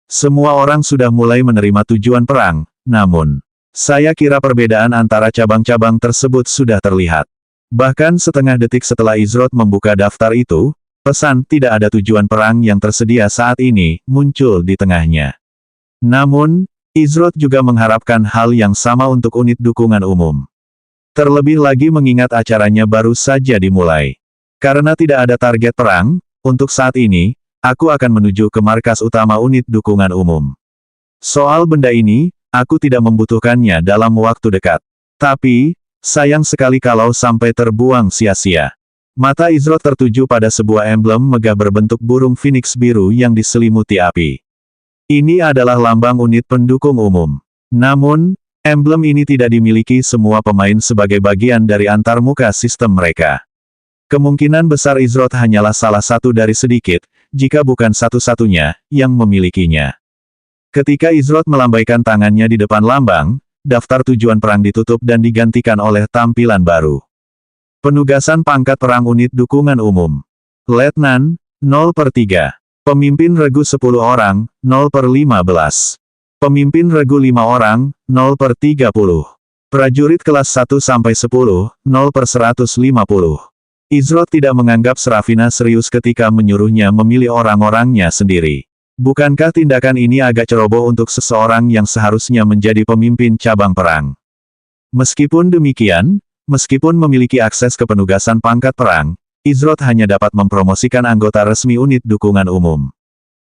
Semua orang sudah mulai menerima tujuan perang, namun, saya kira perbedaan antara cabang-cabang tersebut sudah terlihat. Bahkan setengah detik setelah Izrod membuka daftar itu, pesan "tidak ada tujuan perang yang tersedia saat ini" muncul di tengahnya. Namun, Izrod juga mengharapkan hal yang sama untuk unit dukungan umum. Terlebih lagi mengingat acaranya baru saja dimulai. Karena tidak ada target perang, untuk saat ini, aku akan menuju ke markas utama unit dukungan umum. Soal benda ini, aku tidak membutuhkannya dalam waktu dekat. Tapi, sayang sekali kalau sampai terbuang sia-sia. Mata Izrod tertuju pada sebuah emblem megah berbentuk burung phoenix biru yang diselimuti api. Ini adalah lambang unit pendukung umum. Namun, emblem ini tidak dimiliki semua pemain sebagai bagian dari antarmuka sistem mereka. Kemungkinan besar Izrod hanyalah salah satu dari sedikit, jika bukan satu-satunya, yang memilikinya. Ketika Izrod melambaikan tangannya di depan lambang, daftar tujuan perang ditutup dan digantikan oleh tampilan baru. Penugasan pangkat perang unit dukungan umum. Letnan, 0/3. Pemimpin regu 10 orang, 0/15. Pemimpin regu 5 orang, 0/30. Prajurit kelas 1-10, 0/150. Izrod tidak menganggap Seraphina serius ketika menyuruhnya memilih orang-orangnya sendiri. Bukankah tindakan ini agak ceroboh untuk seseorang yang seharusnya menjadi pemimpin cabang perang? Meskipun demikian, meskipun memiliki akses ke penugasan pangkat perang, Izrod hanya dapat mempromosikan anggota resmi unit dukungan umum.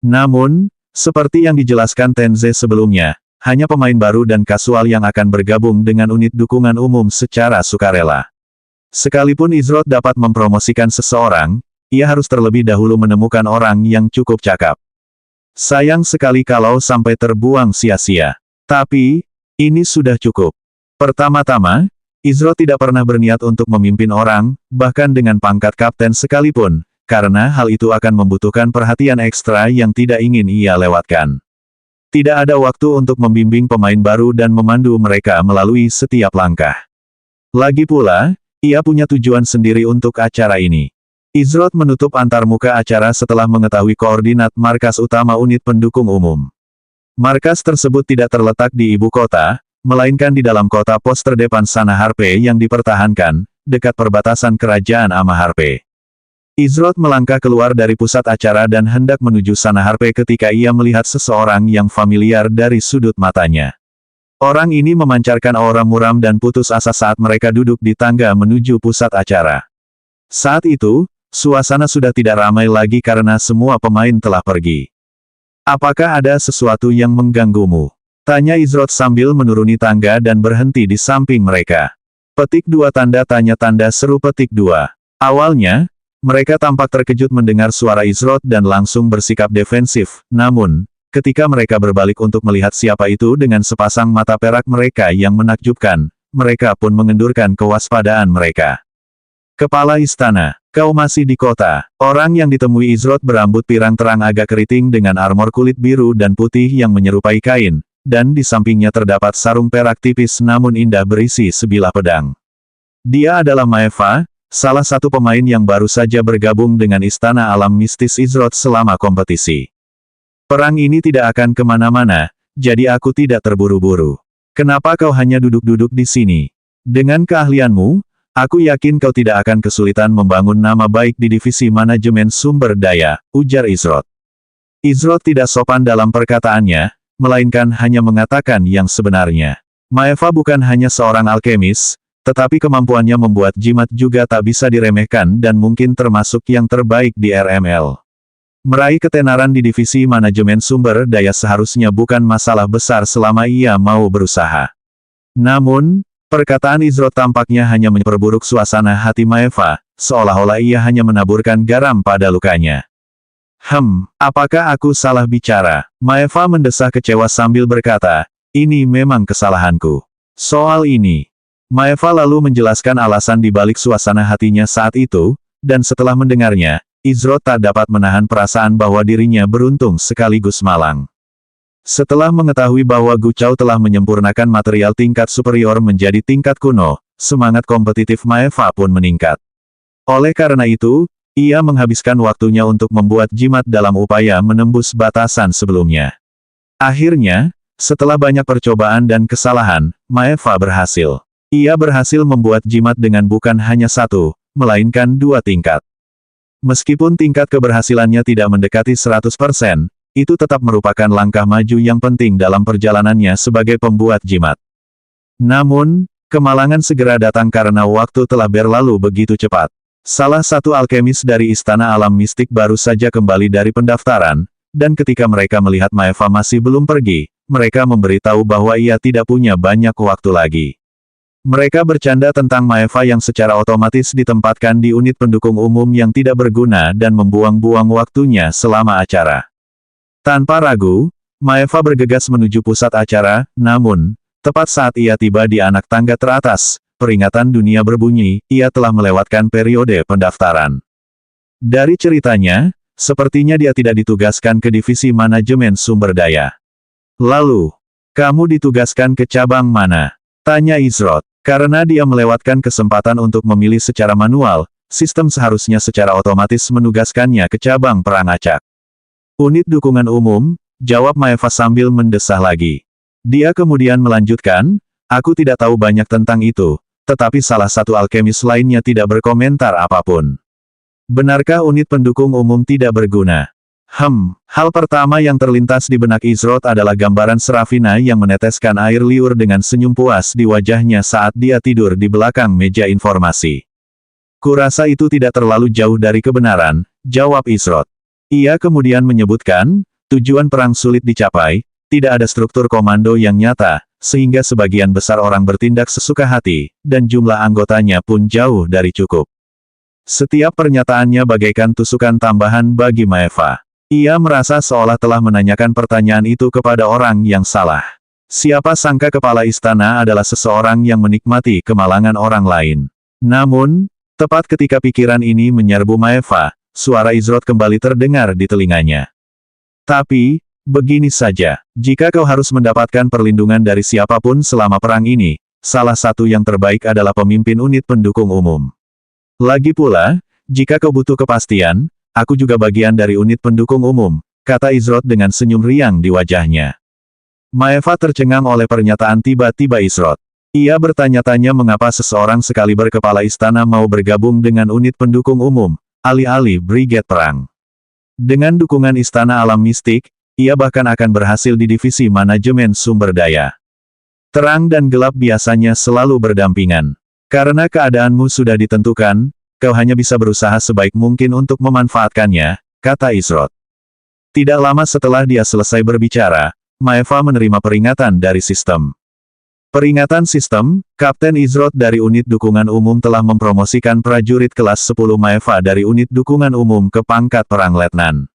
Namun, seperti yang dijelaskan Tenze sebelumnya, hanya pemain baru dan kasual yang akan bergabung dengan unit dukungan umum secara sukarela. Sekalipun Izrod dapat mempromosikan seseorang, ia harus terlebih dahulu menemukan orang yang cukup cakap. Sayang sekali kalau sampai terbuang sia-sia. Tapi, ini sudah cukup. Pertama-tama, Izrod tidak pernah berniat untuk memimpin orang, bahkan dengan pangkat kapten sekalipun, karena hal itu akan membutuhkan perhatian ekstra yang tidak ingin ia lewatkan. Tidak ada waktu untuk membimbing pemain baru dan memandu mereka melalui setiap langkah. Lagi pula, ia punya tujuan sendiri untuk acara ini. Izrod menutup antarmuka acara setelah mengetahui koordinat markas utama unit pendukung umum. Markas tersebut tidak terletak di ibu kota, melainkan di dalam kota pos terdepan Sanaharpe yang dipertahankan, dekat perbatasan kerajaan Amaharpe. Izrod melangkah keluar dari pusat acara dan hendak menuju Sanaharpe ketika ia melihat seseorang yang familiar dari sudut matanya. Orang ini memancarkan aura muram dan putus asa saat mereka duduk di tangga menuju pusat acara. Saat itu, suasana sudah tidak ramai lagi karena semua pemain telah pergi. "Apakah ada sesuatu yang mengganggumu?" tanya Izrod sambil menuruni tangga dan berhenti di samping mereka. Petik 2 tanda tanya tanda seru petik 2. Awalnya, mereka tampak terkejut mendengar suara Izrod dan langsung bersikap defensif, namun, ketika mereka berbalik untuk melihat siapa itu dengan sepasang mata perak mereka yang menakjubkan, mereka pun mengendurkan kewaspadaan mereka. "Kepala istana, kau masih di kota." Orang yang ditemui Izrod berambut pirang terang agak keriting dengan armor kulit biru dan putih yang menyerupai kain, dan di sampingnya terdapat sarung perak tipis namun indah berisi sebilah pedang. Dia adalah Maeva, salah satu pemain yang baru saja bergabung dengan Istana Alam Mistis Izrod selama kompetisi. "Perang ini tidak akan kemana-mana, jadi aku tidak terburu-buru. Kenapa kau hanya duduk-duduk di sini? Dengan keahlianmu, Aku yakin kau tidak akan kesulitan membangun nama baik di divisi manajemen sumber daya, ujar Izrod. Izrod tidak sopan dalam perkataannya, melainkan hanya mengatakan yang sebenarnya. Maeva bukan hanya seorang alkemis, tetapi kemampuannya membuat jimat juga tak bisa diremehkan dan mungkin termasuk yang terbaik di RML. Meraih ketenaran di divisi manajemen sumber daya seharusnya bukan masalah besar selama ia mau berusaha. Namun, perkataan Izrod tampaknya hanya memperburuk suasana hati Maeva, seolah-olah ia hanya menaburkan garam pada lukanya. Apakah aku salah bicara? Maeva mendesah kecewa sambil berkata, ini memang kesalahanku. Soal ini, Maeva lalu menjelaskan alasan di balik suasana hatinya saat itu, dan setelah mendengarnya, Izrod tak dapat menahan perasaan bahwa dirinya beruntung sekaligus malang. Setelah mengetahui bahwa Gu Chao telah menyempurnakan material tingkat superior menjadi tingkat kuno, semangat kompetitif Maeva pun meningkat. Oleh karena itu, ia menghabiskan waktunya untuk membuat jimat dalam upaya menembus batasan sebelumnya. Akhirnya, setelah banyak percobaan dan kesalahan, Maeva berhasil. Ia berhasil membuat jimat dengan bukan hanya satu, melainkan 2 tingkat. Meskipun tingkat keberhasilannya tidak mendekati 100%, itu tetap merupakan langkah maju yang penting dalam perjalanannya sebagai pembuat jimat. Namun, kemalangan segera datang karena waktu telah berlalu begitu cepat. Salah satu alkemis dari Istana Alam Mistik baru saja kembali dari pendaftaran, dan ketika mereka melihat Maeva masih belum pergi, mereka memberitahu bahwa ia tidak punya banyak waktu lagi. Mereka bercanda tentang Maeva yang secara otomatis ditempatkan di unit pendukung umum yang tidak berguna dan membuang-buang waktunya selama acara. Tanpa ragu, Maeva bergegas menuju pusat acara, namun, tepat saat ia tiba di anak tangga teratas, peringatan dunia berbunyi, ia telah melewatkan periode pendaftaran. Dari ceritanya, sepertinya dia tidak ditugaskan ke divisi manajemen sumber daya. Lalu, kamu ditugaskan ke cabang mana? Tanya Izrod. Karena dia melewatkan kesempatan untuk memilih secara manual, sistem seharusnya secara otomatis menugaskannya ke cabang perang acak. Unit dukungan umum, jawab Maeva sambil mendesah lagi. Dia kemudian melanjutkan, aku tidak tahu banyak tentang itu, tetapi salah satu alkemis lainnya tidak berkomentar apapun. Benarkah unit pendukung umum tidak berguna? Hal pertama yang terlintas di benak Izrod adalah gambaran Serafina yang meneteskan air liur dengan senyum puas di wajahnya saat dia tidur di belakang meja informasi. Kurasa itu tidak terlalu jauh dari kebenaran, jawab Izrod. Ia kemudian menyebutkan, tujuan perang sulit dicapai, tidak ada struktur komando yang nyata, sehingga sebagian besar orang bertindak sesuka hati, dan jumlah anggotanya pun jauh dari cukup. Setiap pernyataannya bagaikan tusukan tambahan bagi Maeva. Ia merasa seolah telah menanyakan pertanyaan itu kepada orang yang salah. Siapa sangka kepala istana adalah seseorang yang menikmati kemalangan orang lain. Namun, tepat ketika pikiran ini menyerbu Maeva, suara Izrod kembali terdengar di telinganya. Tapi, begini saja, jika kau harus mendapatkan perlindungan dari siapapun selama perang ini, salah satu yang terbaik adalah pemimpin unit pendukung umum. Lagi pula, jika kau butuh kepastian, aku juga bagian dari unit pendukung umum, kata Izrod dengan senyum riang di wajahnya. Maeva tercengang oleh pernyataan tiba-tiba Izrod. Ia bertanya-tanya mengapa seseorang sekaliber kepala istana mau bergabung dengan unit pendukung umum, alih-alih brigade perang. Dengan dukungan Istana Alam Mistik, ia bahkan akan berhasil di divisi manajemen sumber daya. Terang dan gelap biasanya selalu berdampingan. Karena keadaanmu sudah ditentukan, kau hanya bisa berusaha sebaik mungkin untuk memanfaatkannya, kata Izrod. Tidak lama setelah dia selesai berbicara, Maeva menerima peringatan dari sistem. Peringatan sistem, Kapten Izrod dari unit dukungan umum telah mempromosikan prajurit kelas 10 Maeva dari unit dukungan umum ke pangkat perang letnan.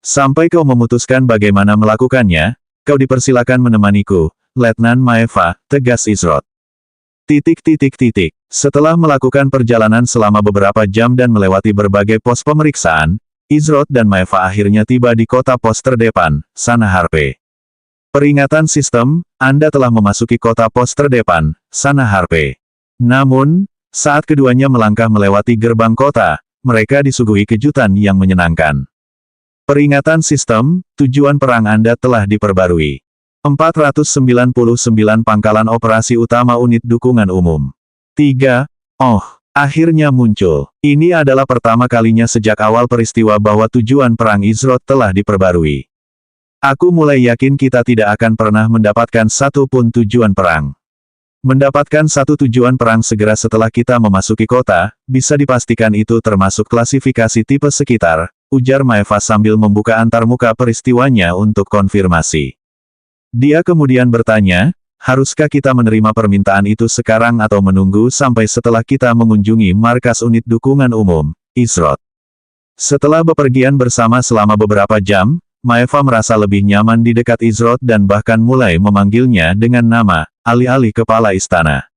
Sampai kau memutuskan bagaimana melakukannya, kau dipersilakan menemaniku, Letnan Maeva, tegas Izrod. Setelah melakukan perjalanan selama beberapa jam dan melewati berbagai pos pemeriksaan, Izrod dan Maeva akhirnya tiba di kota pos terdepan, Sana Harpe. Peringatan sistem, Anda telah memasuki kota pos terdepan, Sana Harpe. Namun, saat keduanya melangkah melewati gerbang kota, mereka disuguhi kejutan yang menyenangkan. Peringatan sistem, tujuan perang Anda telah diperbarui. 499 pangkalan operasi utama unit dukungan umum. 3. Oh, akhirnya muncul. Ini adalah pertama kalinya sejak awal peristiwa bahwa tujuan perang Izrot telah diperbarui. Aku mulai yakin kita tidak akan pernah mendapatkan satu pun tujuan perang. Mendapatkan satu tujuan perang segera setelah kita memasuki kota, bisa dipastikan itu termasuk klasifikasi tipe sekitar, ujar Maeva sambil membuka antarmuka peristiwanya untuk konfirmasi. Dia kemudian bertanya, haruskah kita menerima permintaan itu sekarang atau menunggu sampai setelah kita mengunjungi markas unit dukungan umum, Izrot? Setelah bepergian bersama selama beberapa jam, Maeva merasa lebih nyaman di dekat Izrot dan bahkan mulai memanggilnya dengan nama, alih-alih kepala istana.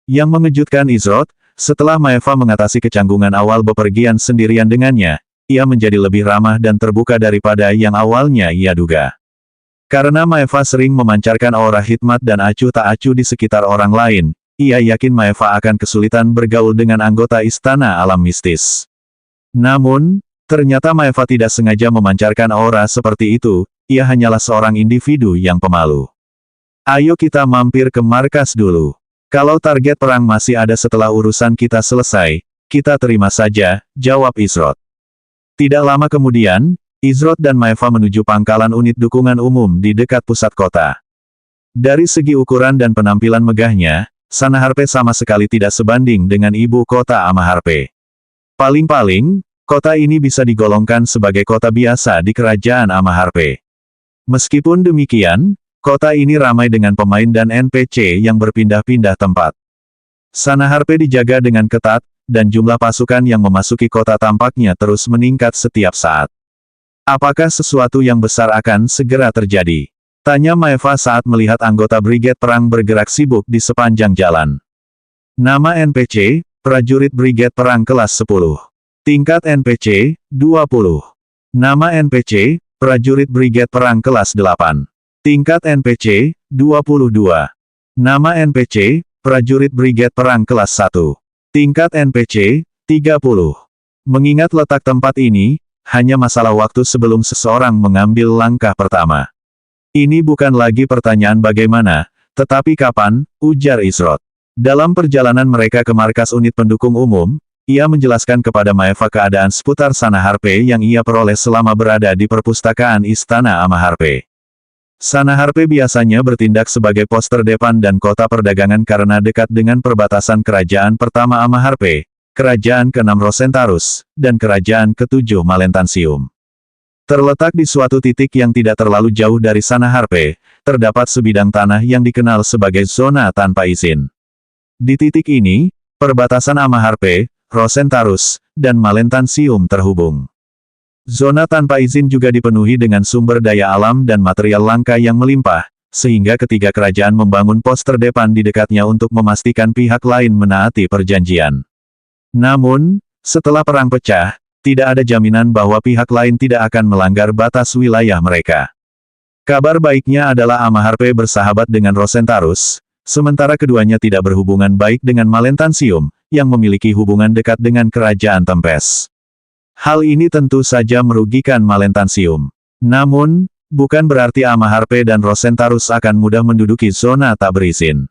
Yang mengejutkan Izrot, setelah Maeva mengatasi kecanggungan awal bepergian sendirian dengannya, ia menjadi lebih ramah dan terbuka daripada yang awalnya ia duga. Karena Maeva sering memancarkan aura hikmat dan acuh tak acuh di sekitar orang lain, ia yakin Maeva akan kesulitan bergaul dengan anggota istana alam mistis. Namun, ternyata Maeva tidak sengaja memancarkan aura seperti itu, ia hanyalah seorang individu yang pemalu. Ayo kita mampir ke markas dulu. Kalau target perang masih ada setelah urusan kita selesai, kita terima saja, jawab Izrot. Tidak lama kemudian, Izrot dan Maeva menuju pangkalan unit dukungan umum di dekat pusat kota. Dari segi ukuran dan penampilan megahnya, Sanaharpe sama sekali tidak sebanding dengan ibu kota Amaharpe. Paling-paling, kota ini bisa digolongkan sebagai kota biasa di kerajaan Amaharpe. Meskipun demikian, kota ini ramai dengan pemain dan NPC yang berpindah-pindah tempat. Sanaharpe dijaga dengan ketat, dan jumlah pasukan yang memasuki kota tampaknya terus meningkat setiap saat. Apakah sesuatu yang besar akan segera terjadi? Tanya Maeva saat melihat anggota Brigade Perang bergerak sibuk di sepanjang jalan. Nama NPC, Prajurit Brigade Perang kelas 10. Tingkat NPC, 20. Nama NPC, Prajurit Brigade Perang kelas 8. Tingkat NPC, 22. Nama NPC, Prajurit Brigade Perang kelas 1. Tingkat NPC, 30. Mengingat letak tempat ini, hanya masalah waktu sebelum seseorang mengambil langkah pertama. Ini bukan lagi pertanyaan bagaimana, tetapi kapan, ujar Izrot. Dalam perjalanan mereka ke markas unit pendukung umum, ia menjelaskan kepada Maeva keadaan seputar Sanaharpe yang ia peroleh selama berada di perpustakaan Istana Amaharpe. Sanaharpe biasanya bertindak sebagai pos terdepan dan kota perdagangan karena dekat dengan perbatasan kerajaan pertama Amaharpe, kerajaan ke-6 Rosentarus, dan kerajaan ke-7 Malentansium. Terletak di suatu titik yang tidak terlalu jauh dari Sanaharpe, terdapat sebidang tanah yang dikenal sebagai zona tanpa izin. Di titik ini, perbatasan Amaharpe, Rosentarus, dan Malentansium terhubung. Zona tanpa izin juga dipenuhi dengan sumber daya alam dan material langka yang melimpah, sehingga ketiga kerajaan membangun pos terdepan di dekatnya untuk memastikan pihak lain menaati perjanjian. Namun, setelah perang pecah, tidak ada jaminan bahwa pihak lain tidak akan melanggar batas wilayah mereka. Kabar baiknya adalah Amaharpe bersahabat dengan Rosentarus, sementara keduanya tidak berhubungan baik dengan Malentansium, yang memiliki hubungan dekat dengan kerajaan Tempes. Hal ini tentu saja merugikan Malentansium. Namun, bukan berarti Amaharpe dan Rosentarus akan mudah menduduki zona tak berizin.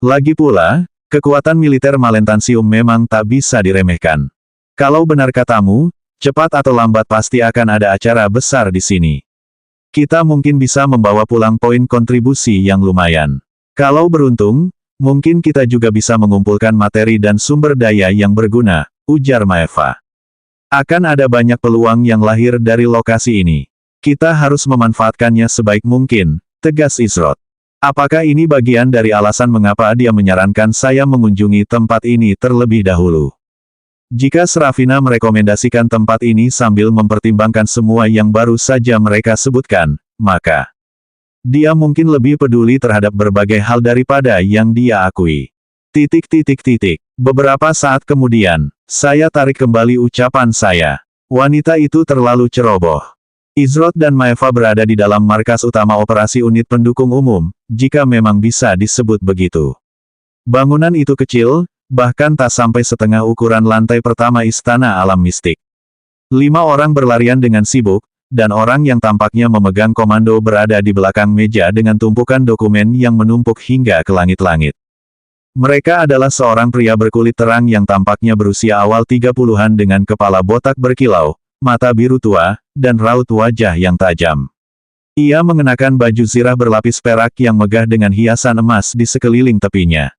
Lagi pula, kekuatan militer Malentansium memang tak bisa diremehkan. Kalau benar katamu, cepat atau lambat pasti akan ada acara besar di sini. Kita mungkin bisa membawa pulang poin kontribusi yang lumayan. Kalau beruntung, mungkin kita juga bisa mengumpulkan materi dan sumber daya yang berguna, ujar Maeva. Akan ada banyak peluang yang lahir dari lokasi ini. Kita harus memanfaatkannya sebaik mungkin, tegas Izrot. Apakah ini bagian dari alasan mengapa dia menyarankan saya mengunjungi tempat ini terlebih dahulu? Jika Serafina merekomendasikan tempat ini sambil mempertimbangkan semua yang baru saja mereka sebutkan, maka dia mungkin lebih peduli terhadap berbagai hal daripada yang dia akui. Beberapa saat kemudian, saya tarik kembali ucapan saya. Wanita itu terlalu ceroboh. Izrot dan Maeva berada di dalam markas utama operasi unit pendukung umum, jika memang bisa disebut begitu. Bangunan itu kecil, bahkan tak sampai setengah ukuran lantai pertama Istana Alam Mistik. 5 orang berlarian dengan sibuk, dan orang yang tampaknya memegang komando berada di belakang meja dengan tumpukan dokumen yang menumpuk hingga ke langit-langit. Mereka adalah seorang pria berkulit terang yang tampaknya berusia awal 30-an dengan kepala botak berkilau, mata biru tua, dan raut wajah yang tajam. Ia mengenakan baju zirah berlapis perak yang megah dengan hiasan emas di sekeliling tepinya.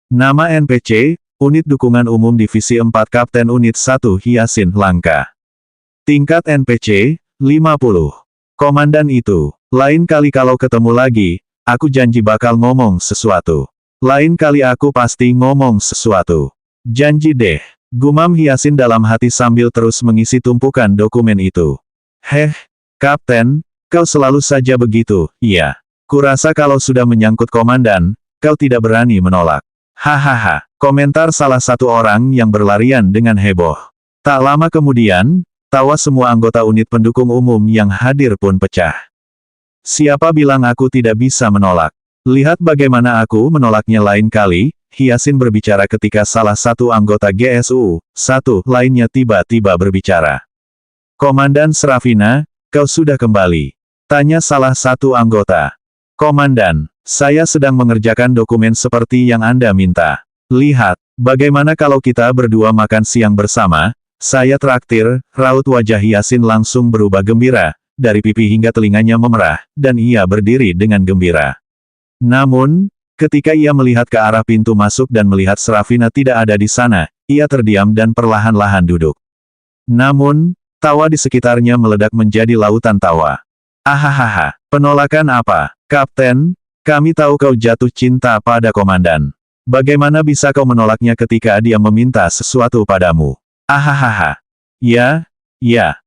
Nama NPC, Unit Dukungan Umum Divisi 4 Kapten Unit 1 Hyasin Langka. Tingkat NPC, 50. Komandan itu, lain kali kalau ketemu lagi, aku janji bakal ngomong sesuatu. Lain kali aku pasti ngomong sesuatu. Janji deh. Gumam Hyasin dalam hati sambil terus mengisi tumpukan dokumen itu. Heh, Kapten, kau selalu saja begitu, iya. Kurasa kalau sudah menyangkut komandan, kau tidak berani menolak. Hahaha, komentar salah satu orang yang berlarian dengan heboh. Tak lama kemudian, tawa semua anggota unit pendukung umum yang hadir pun pecah. Siapa bilang aku tidak bisa menolak? Lihat bagaimana aku menolaknya lain kali, Hyasin berbicara ketika salah satu anggota GSU, lainnya tiba-tiba berbicara. Komandan Srafina, kau sudah kembali? Tanya salah satu anggota. Komandan, saya sedang mengerjakan dokumen seperti yang Anda minta. Lihat, bagaimana kalau kita berdua makan siang bersama? Saya traktir, raut wajah Hyasin langsung berubah gembira, dari pipi hingga telinganya memerah, dan ia berdiri dengan gembira. Namun, ketika ia melihat ke arah pintu masuk dan melihat Srafina tidak ada di sana, ia terdiam dan perlahan-lahan duduk. Namun, tawa di sekitarnya meledak menjadi lautan tawa. Ahahaha, penolakan apa, Kapten? Kami tahu kau jatuh cinta pada komandan. Bagaimana bisa kau menolaknya ketika dia meminta sesuatu padamu? Ahahaha. Ya,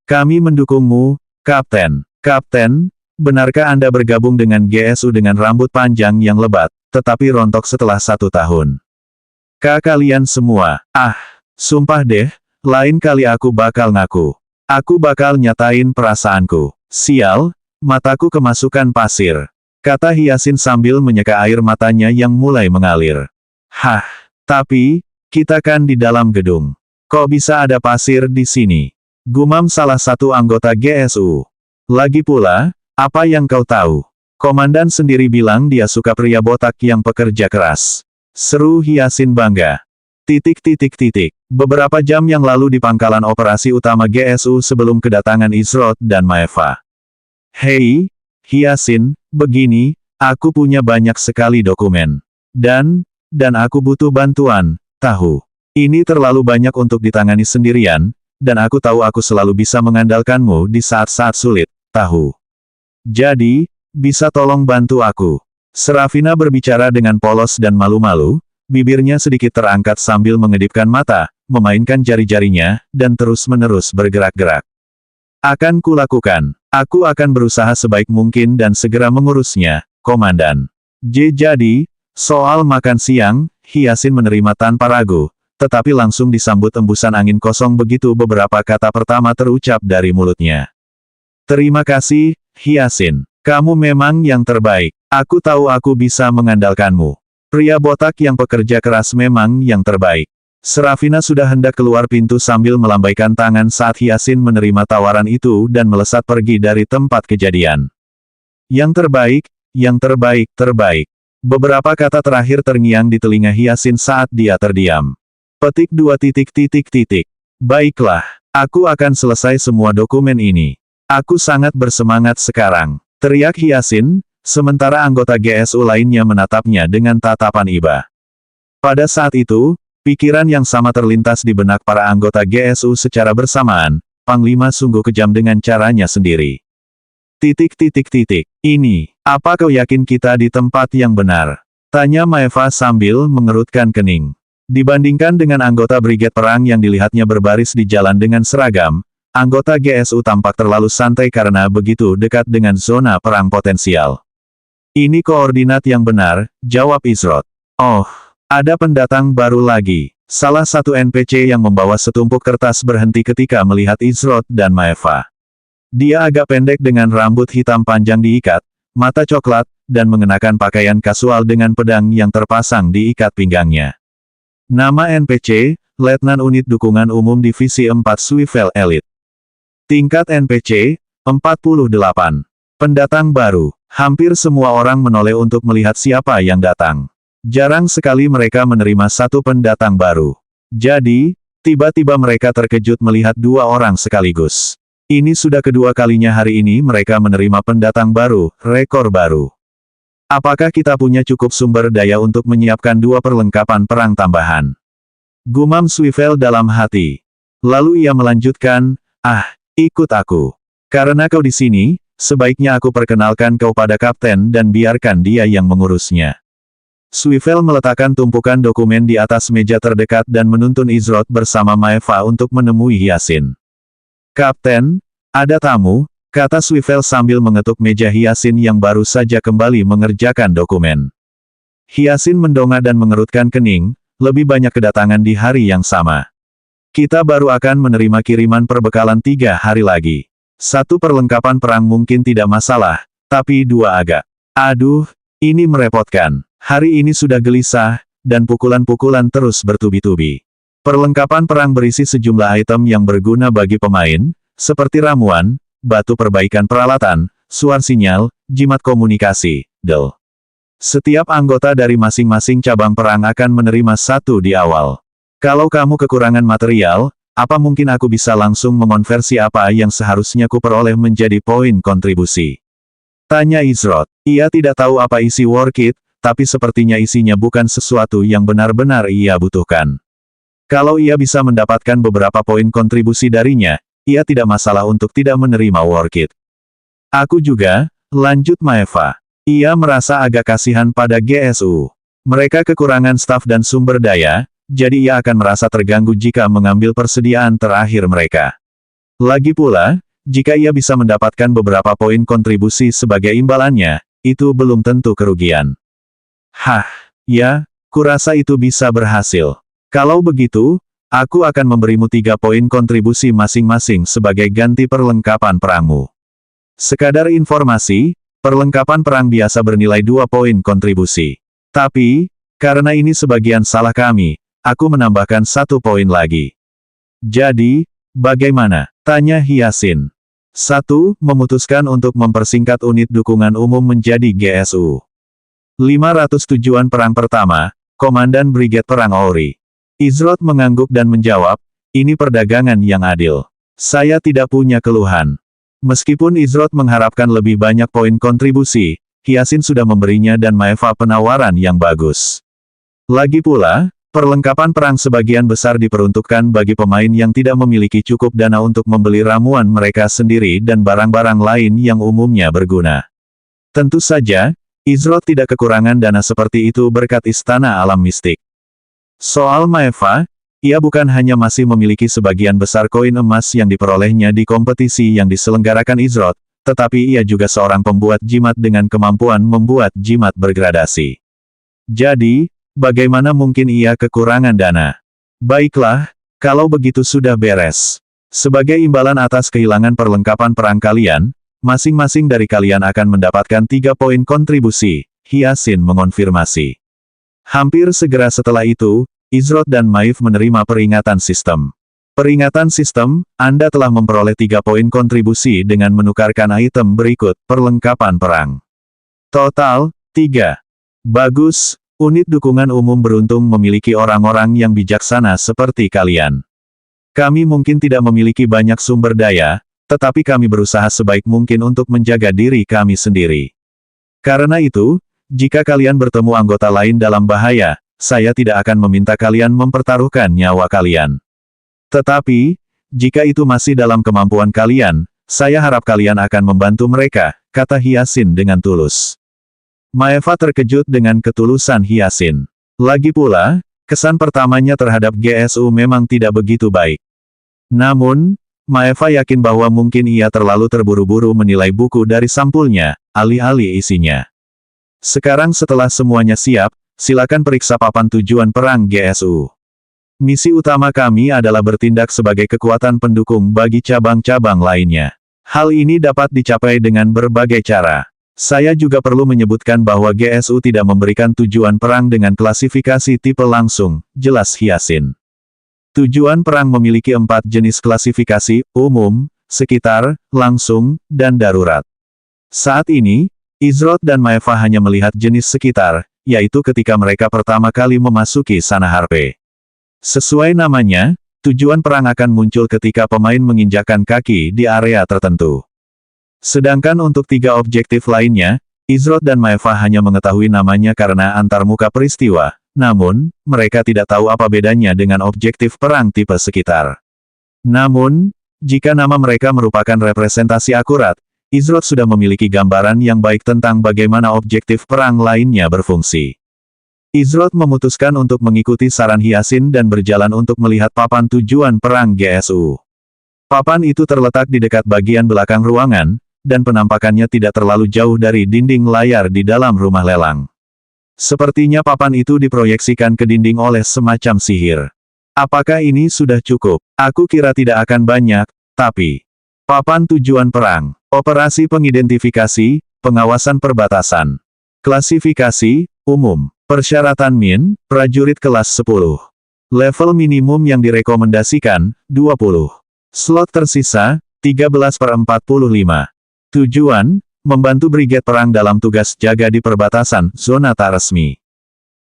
kami mendukungmu, Kapten. Kapten, benarkah Anda bergabung dengan GSU dengan rambut panjang yang lebat, tetapi rontok setelah 1 tahun? Kalian semua, sumpah deh, lain kali aku bakal ngaku. Aku bakal nyatain perasaanku. Sial, mataku kemasukan pasir. Kata Hyasin sambil menyeka air matanya yang mulai mengalir. Hah, tapi, kita kan di dalam gedung. Kok bisa ada pasir di sini? Gumam salah satu anggota GSU. Lagi pula, apa yang kau tahu? Komandan sendiri bilang dia suka pria botak yang pekerja keras. Seru Hyasin bangga. Beberapa jam yang lalu di pangkalan operasi utama GSU sebelum kedatangan Izrot dan Maeva. Hei, Hyasin, begini, aku punya banyak sekali dokumen. Dan aku butuh bantuan, tahu. Ini terlalu banyak untuk ditangani sendirian, dan aku tahu aku selalu bisa mengandalkanmu di saat-saat sulit, tahu. Jadi, bisa tolong bantu aku? Srafina berbicara dengan polos dan malu-malu, bibirnya sedikit terangkat sambil mengedipkan mata, memainkan jari-jarinya, dan terus-menerus bergerak-gerak. Akan kulakukan. Aku akan berusaha sebaik mungkin dan segera mengurusnya, Komandan. Jadi, soal makan siang, Hyasin menerima tanpa ragu, tetapi langsung disambut embusan angin kosong begitu beberapa kata pertama terucap dari mulutnya. Terima kasih, Hyasin. Kamu memang yang terbaik. Aku tahu aku bisa mengandalkanmu. Pria botak yang pekerja keras memang yang terbaik. Srafina sudah hendak keluar pintu sambil melambaikan tangan saat Hyasin menerima tawaran itu dan melesat pergi dari tempat kejadian. Yang terbaik. Beberapa kata terakhir terngiang di telinga Hyasin saat dia terdiam. Petik 2. Baiklah, aku akan selesai semua dokumen ini. Aku sangat bersemangat sekarang, teriak Hyasin, sementara anggota GSU lainnya menatapnya dengan tatapan iba. Pada saat itu, pikiran yang sama terlintas di benak para anggota GSU secara bersamaan, Panglima sungguh kejam dengan caranya sendiri. Ini, apa kau yakin kita di tempat yang benar? Tanya Maeva sambil mengerutkan kening. Dibandingkan dengan anggota Brigade Perang yang dilihatnya berbaris di jalan dengan seragam, anggota GSU tampak terlalu santai karena begitu dekat dengan zona perang potensial. Ini koordinat yang benar, jawab Izrot. Oh, ada pendatang baru lagi. Salah satu NPC yang membawa setumpuk kertas berhenti ketika melihat Izrot dan Maeva. Dia agak pendek dengan rambut hitam panjang diikat, mata coklat, dan mengenakan pakaian kasual dengan pedang yang terpasang di ikat pinggangnya. Nama NPC, Letnan Unit Dukungan Umum Divisi 4 Swivel Elite. Tingkat NPC, 48. Pendatang baru. Hampir semua orang menoleh untuk melihat siapa yang datang. Jarang sekali mereka menerima satu pendatang baru. Jadi, tiba-tiba mereka terkejut melihat dua orang sekaligus. Ini sudah kedua kalinya hari ini mereka menerima pendatang baru, rekor baru. Apakah kita punya cukup sumber daya untuk menyiapkan dua perlengkapan perang tambahan? Gumam Swivel dalam hati. Lalu ia melanjutkan, ikut aku. Karena kau di sini, sebaiknya aku perkenalkan kau pada kapten dan biarkan dia yang mengurusnya. Swivel meletakkan tumpukan dokumen di atas meja terdekat dan menuntun Izrod bersama Maeva untuk menemui Hyasin. Kapten, ada tamu, kata Swivel sambil mengetuk meja Hyasin yang baru saja kembali mengerjakan dokumen. Hyasin mendongak dan mengerutkan kening, lebih banyak kedatangan di hari yang sama. Kita baru akan menerima kiriman perbekalan 3 hari lagi. 1 perlengkapan perang mungkin tidak masalah, tapi 2 agak. Aduh, ini merepotkan. Hari ini sudah gelisah, dan pukulan-pukulan terus bertubi-tubi. Perlengkapan perang berisi sejumlah item yang berguna bagi pemain, seperti ramuan, batu perbaikan peralatan, suar sinyal, jimat komunikasi, del. Setiap anggota dari masing-masing cabang perang akan menerima 1 di awal. Kalau kamu kekurangan material, apa mungkin aku bisa langsung mengonversi apa yang seharusnya kuperoleh menjadi poin kontribusi? Tanya Izrod. Ia tidak tahu apa isi war kit, tapi sepertinya isinya bukan sesuatu yang benar-benar ia butuhkan. Kalau ia bisa mendapatkan beberapa poin kontribusi darinya, ia tidak masalah untuk tidak menerima war kit. Aku juga, lanjut Maeva. Ia merasa agak kasihan pada GSU. Mereka kekurangan staf dan sumber daya, jadi ia akan merasa terganggu jika mengambil persediaan terakhir mereka. Lagi pula, jika ia bisa mendapatkan beberapa poin kontribusi sebagai imbalannya, itu belum tentu kerugian. Ya, kurasa itu bisa berhasil. Kalau begitu, aku akan memberimu 3 poin kontribusi masing-masing sebagai ganti perlengkapan perangmu. Sekadar informasi, perlengkapan perang biasa bernilai 2 poin kontribusi. Tapi, karena ini sebagian salah kami, aku menambahkan 1 poin lagi. Jadi, bagaimana? Tanya Hyasin. 1. Memutuskan untuk mempersingkat unit dukungan umum menjadi GSU. 500 tujuan perang pertama, Komandan Brigade Perang Ori. Izrod mengangguk dan menjawab, ini perdagangan yang adil. Saya tidak punya keluhan. Meskipun Izrod mengharapkan lebih banyak poin kontribusi, Hyasin sudah memberinya dan Maeva penawaran yang bagus. Lagi pula, perlengkapan perang sebagian besar diperuntukkan bagi pemain yang tidak memiliki cukup dana untuk membeli ramuan mereka sendiri dan barang-barang lain yang umumnya berguna. Tentu saja, Izrod tidak kekurangan dana seperti itu berkat Istana Alam Mistik. Soal Maeva, ia bukan hanya masih memiliki sebagian besar koin emas yang diperolehnya di kompetisi yang diselenggarakan Izrod, tetapi ia juga seorang pembuat jimat dengan kemampuan membuat jimat bergradasi. Jadi, bagaimana mungkin ia kekurangan dana? Baiklah, kalau begitu sudah beres. Sebagai imbalan atas kehilangan perlengkapan perang kalian, masing-masing dari kalian akan mendapatkan 3 poin kontribusi, Hyasin mengonfirmasi. Hampir segera setelah itu, Izrod dan Maeve menerima peringatan sistem. Peringatan sistem, Anda telah memperoleh 3 poin kontribusi dengan menukarkan item berikut, perlengkapan perang. Total, 3. Bagus, unit dukungan umum beruntung memiliki orang-orang yang bijaksana seperti kalian. Kami mungkin tidak memiliki banyak sumber daya, tetapi kami berusaha sebaik mungkin untuk menjaga diri kami sendiri. Karena itu, jika kalian bertemu anggota lain dalam bahaya, saya tidak akan meminta kalian mempertaruhkan nyawa kalian. Tetapi, jika itu masih dalam kemampuan kalian, saya harap kalian akan membantu mereka, kata Hyasin dengan tulus. Maeva terkejut dengan ketulusan Hyasin. Lagi pula, kesan pertamanya terhadap GSU memang tidak begitu baik. Namun, Maeva yakin bahwa mungkin ia terlalu terburu-buru menilai buku dari sampulnya, alih-alih isinya. Sekarang setelah semuanya siap, silakan periksa papan tujuan perang GSU. Misi utama kami adalah bertindak sebagai kekuatan pendukung bagi cabang-cabang lainnya. Hal ini dapat dicapai dengan berbagai cara. Saya juga perlu menyebutkan bahwa GSU tidak memberikan tujuan perang dengan klasifikasi tipe langsung, jelas Hyasin. Tujuan perang memiliki 4 jenis klasifikasi, umum, sekitar, langsung, dan darurat. Saat ini, Izrod dan Maeva hanya melihat jenis sekitar, yaitu ketika mereka pertama kali memasuki Sana Harpe. Sesuai namanya, tujuan perang akan muncul ketika pemain menginjakkan kaki di area tertentu. Sedangkan untuk 3 objektif lainnya, Izroth dan Maeva hanya mengetahui namanya karena antarmuka peristiwa, namun, mereka tidak tahu apa bedanya dengan objektif perang tipe sekitar. Namun, jika nama mereka merupakan representasi akurat, Izroth sudah memiliki gambaran yang baik tentang bagaimana objektif perang lainnya berfungsi. Izroth memutuskan untuk mengikuti saran Hyasin dan berjalan untuk melihat papan tujuan perang GSU. Papan itu terletak di dekat bagian belakang ruangan, dan penampakannya tidak terlalu jauh dari dinding layar di dalam rumah lelang. Sepertinya papan itu diproyeksikan ke dinding oleh semacam sihir. Apakah ini sudah cukup? Aku kira tidak akan banyak, tapi... Papan tujuan perang, operasi pengidentifikasi, pengawasan perbatasan. Klasifikasi, umum, persyaratan min, prajurit kelas 10. Level minimum yang direkomendasikan, 20. Slot tersisa, 13/45. Tujuan, membantu brigade perang dalam tugas jaga di perbatasan, zona tak resmi.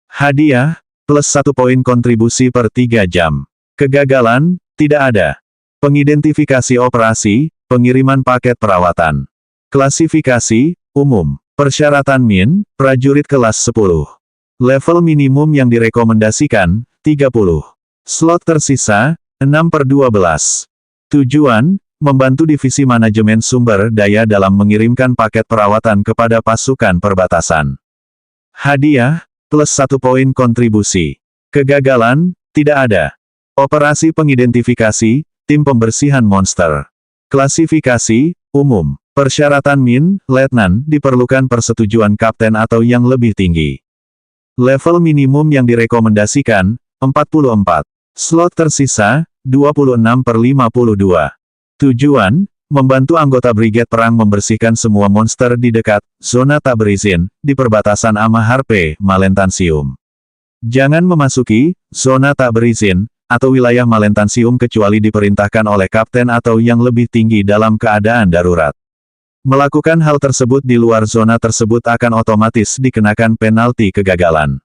Hadiah, plus 1 poin kontribusi per 3 jam. Kegagalan, tidak ada. Pengidentifikasi operasi, pengiriman paket perawatan. Klasifikasi, umum. Persyaratan min, prajurit kelas 10. Level minimum yang direkomendasikan, 30. Slot tersisa, 6/12. Tujuan, membantu divisi manajemen sumber daya dalam mengirimkan paket perawatan kepada pasukan perbatasan. Hadiah, plus 1 poin kontribusi. Kegagalan, tidak ada. Operasi pengidentifikasi, tim pembersihan monster. Klasifikasi, umum. Persyaratan min, letnan, diperlukan persetujuan kapten atau yang lebih tinggi. Level minimum yang direkomendasikan, 44. Slot tersisa, 26/52. Tujuan, membantu anggota brigade perang membersihkan semua monster di dekat zona tak berizin di perbatasan Ama Harpe, Malentansium. Jangan memasuki zona tak berizin atau wilayah Malentansium kecuali diperintahkan oleh kapten atau yang lebih tinggi dalam keadaan darurat. Melakukan hal tersebut di luar zona tersebut akan otomatis dikenakan penalti kegagalan.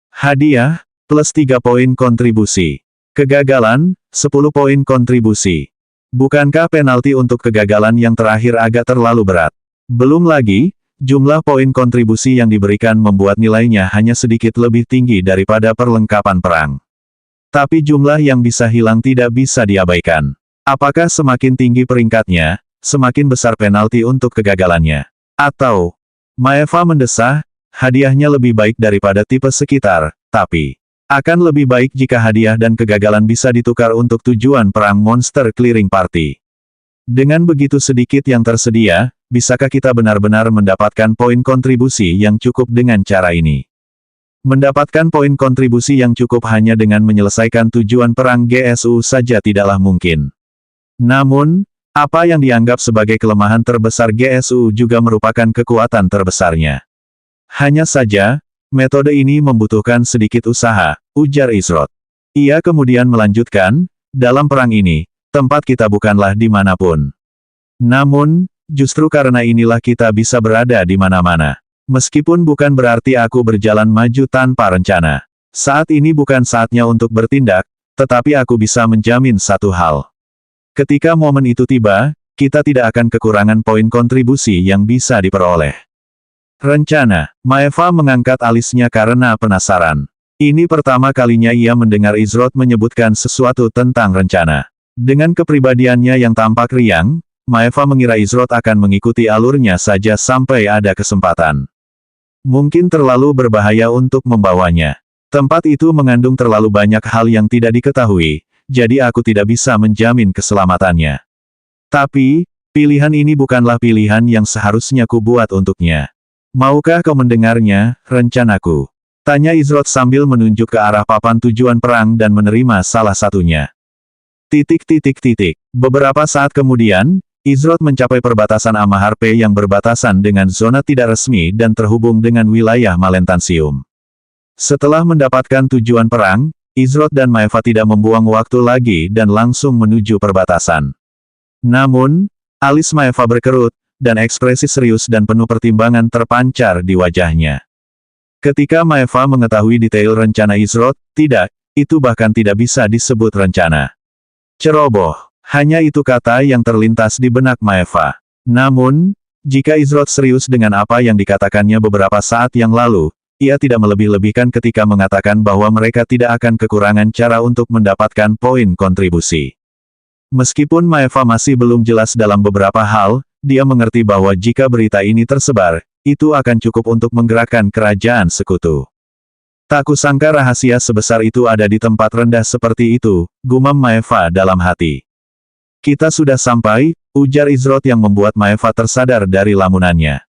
Hadiah, plus 3 poin kontribusi. Kegagalan, 10 poin kontribusi. Bukankah penalti untuk kegagalan yang terakhir agak terlalu berat? Belum lagi, jumlah poin kontribusi yang diberikan membuat nilainya hanya sedikit lebih tinggi daripada perlengkapan perang. Tapi jumlah yang bisa hilang tidak bisa diabaikan. Apakah semakin tinggi peringkatnya, semakin besar penalti untuk kegagalannya? Atau, Maeva mendesah, hadiahnya lebih baik daripada tipe sekitar, tapi... akan lebih baik jika hadiah dan kegagalan bisa ditukar untuk tujuan perang monster clearing party. Dengan begitu sedikit yang tersedia, bisakah kita benar-benar mendapatkan poin kontribusi yang cukup dengan cara ini? Mendapatkan poin kontribusi yang cukup hanya dengan menyelesaikan tujuan perang GSU saja tidaklah mungkin. Namun, apa yang dianggap sebagai kelemahan terbesar GSU juga merupakan kekuatan terbesarnya. Hanya saja, metode ini membutuhkan sedikit usaha, ujar Izroth. Ia kemudian melanjutkan, dalam perang ini, tempat kita bukanlah di manapun. Namun, justru karena inilah kita bisa berada di mana-mana. Meskipun bukan berarti aku berjalan maju tanpa rencana. Saat ini bukan saatnya untuk bertindak, tetapi aku bisa menjamin satu hal. Ketika momen itu tiba, kita tidak akan kekurangan poin kontribusi yang bisa diperoleh. Rencana. Maeva mengangkat alisnya karena penasaran. Ini pertama kalinya ia mendengar Izroth menyebutkan sesuatu tentang rencana. Dengan kepribadiannya yang tampak riang, Maeva mengira Izroth akan mengikuti alurnya saja sampai ada kesempatan. Mungkin terlalu berbahaya untuk membawanya. Tempat itu mengandung terlalu banyak hal yang tidak diketahui, jadi aku tidak bisa menjamin keselamatannya. Tapi, pilihan ini bukanlah pilihan yang seharusnya kubuat untuknya. Maukah kau mendengarnya, rencanaku? Tanya Izroth sambil menunjuk ke arah papan tujuan perang dan menerima salah satunya. Beberapa saat kemudian, Izroth mencapai perbatasan Ama Harpe yang berbatasan dengan zona tidak resmi dan terhubung dengan wilayah Malentansium. Setelah mendapatkan tujuan perang, Izroth dan Maeva tidak membuang waktu lagi dan langsung menuju perbatasan. Namun, alis Maeva berkerut, dan ekspresi serius dan penuh pertimbangan terpancar di wajahnya. Ketika Maeva mengetahui detail rencana Izroth, tidak, itu bahkan tidak bisa disebut rencana. Ceroboh, hanya itu kata yang terlintas di benak Maeva. Namun, jika Izroth serius dengan apa yang dikatakannya beberapa saat yang lalu, ia tidak melebih-lebihkan ketika mengatakan bahwa mereka tidak akan kekurangan cara untuk mendapatkan poin kontribusi. Meskipun Maeva masih belum jelas dalam beberapa hal, dia mengerti bahwa jika berita ini tersebar, itu akan cukup untuk menggerakkan kerajaan sekutu. Tak kusangka rahasia sebesar itu ada di tempat rendah seperti itu, gumam Maeva dalam hati. Kita sudah sampai, ujar Izroth yang membuat Maeva tersadar dari lamunannya.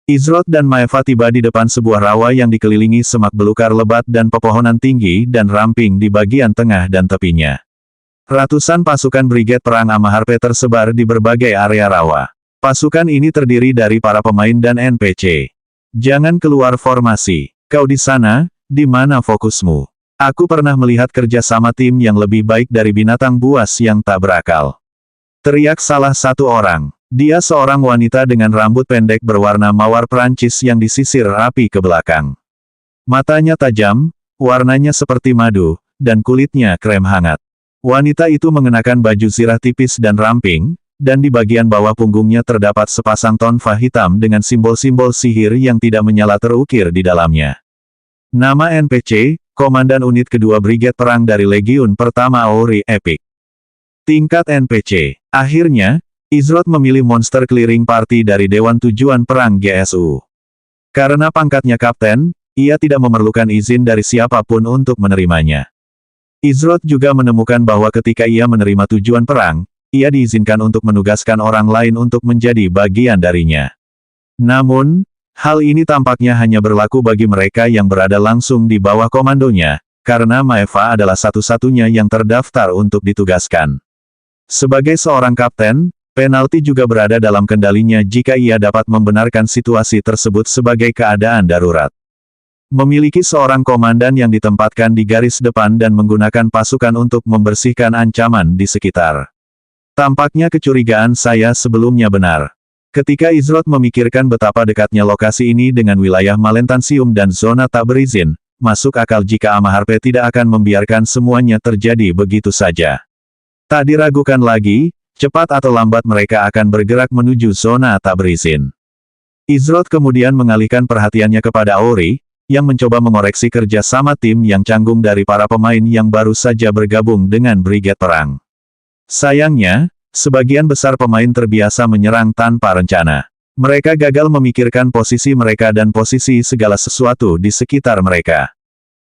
Izroth dan Maeva tiba di depan sebuah rawa yang dikelilingi semak belukar lebat dan pepohonan tinggi dan ramping di bagian tengah dan tepinya. Ratusan pasukan Brigade Perang Amaharpe tersebar di berbagai area rawa. Pasukan ini terdiri dari para pemain dan NPC. Jangan keluar formasi. Kau di sana, di mana fokusmu? Aku pernah melihat kerja sama tim yang lebih baik dari binatang buas yang tak berakal. Teriak salah satu orang. Dia seorang wanita dengan rambut pendek berwarna mawar Prancis yang disisir rapi ke belakang. Matanya tajam, warnanya seperti madu, dan kulitnya krem hangat. Wanita itu mengenakan baju zirah tipis dan ramping, dan di bagian bawah punggungnya terdapat sepasang tonfa hitam dengan simbol-simbol sihir yang tidak menyala terukir di dalamnya. Nama NPC, Komandan Unit Kedua Brigade Perang dari Legiun Pertama Auri Epic. Tingkat NPC. Akhirnya, Izroth memilih monster clearing party dari Dewan Tujuan Perang GSU. Karena pangkatnya kapten, ia tidak memerlukan izin dari siapapun untuk menerimanya. Izroth juga menemukan bahwa ketika ia menerima tujuan perang, ia diizinkan untuk menugaskan orang lain untuk menjadi bagian darinya. Namun, hal ini tampaknya hanya berlaku bagi mereka yang berada langsung di bawah komandonya, karena Maeva adalah satu-satunya yang terdaftar untuk ditugaskan. Sebagai seorang kapten, penalti juga berada dalam kendalinya jika ia dapat membenarkan situasi tersebut sebagai keadaan darurat. Memiliki seorang komandan yang ditempatkan di garis depan dan menggunakan pasukan untuk membersihkan ancaman di sekitar. Tampaknya kecurigaan saya sebelumnya benar. Ketika Izroth memikirkan betapa dekatnya lokasi ini dengan wilayah Malentansium dan zona tak berizin, masuk akal jika Amaharpe tidak akan membiarkan semuanya terjadi begitu saja. Tak diragukan lagi, cepat atau lambat mereka akan bergerak menuju zona tak berizin. Izroth kemudian mengalihkan perhatiannya kepada Auri, yang mencoba mengoreksi kerja sama tim yang canggung dari para pemain yang baru saja bergabung dengan Brigade Perang. Sayangnya, sebagian besar pemain terbiasa menyerang tanpa rencana. Mereka gagal memikirkan posisi mereka dan posisi segala sesuatu di sekitar mereka.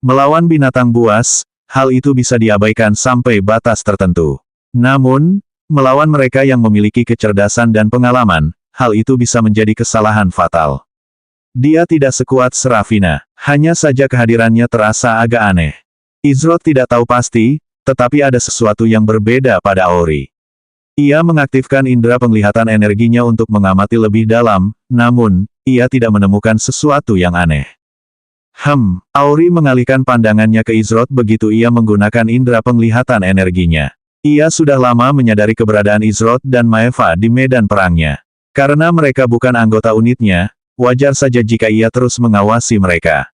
Melawan binatang buas, hal itu bisa diabaikan sampai batas tertentu. Namun, melawan mereka yang memiliki kecerdasan dan pengalaman, hal itu bisa menjadi kesalahan fatal. Dia tidak sekuat Serafina, hanya saja kehadirannya terasa agak aneh. Izroth tidak tahu pasti, tetapi ada sesuatu yang berbeda pada Auri. Ia mengaktifkan indera penglihatan energinya untuk mengamati lebih dalam, namun, ia tidak menemukan sesuatu yang aneh. Auri mengalihkan pandangannya ke Izroth begitu ia menggunakan indera penglihatan energinya. Ia sudah lama menyadari keberadaan Izroth dan Maeva di medan perangnya. Karena mereka bukan anggota unitnya, wajar saja jika ia terus mengawasi mereka.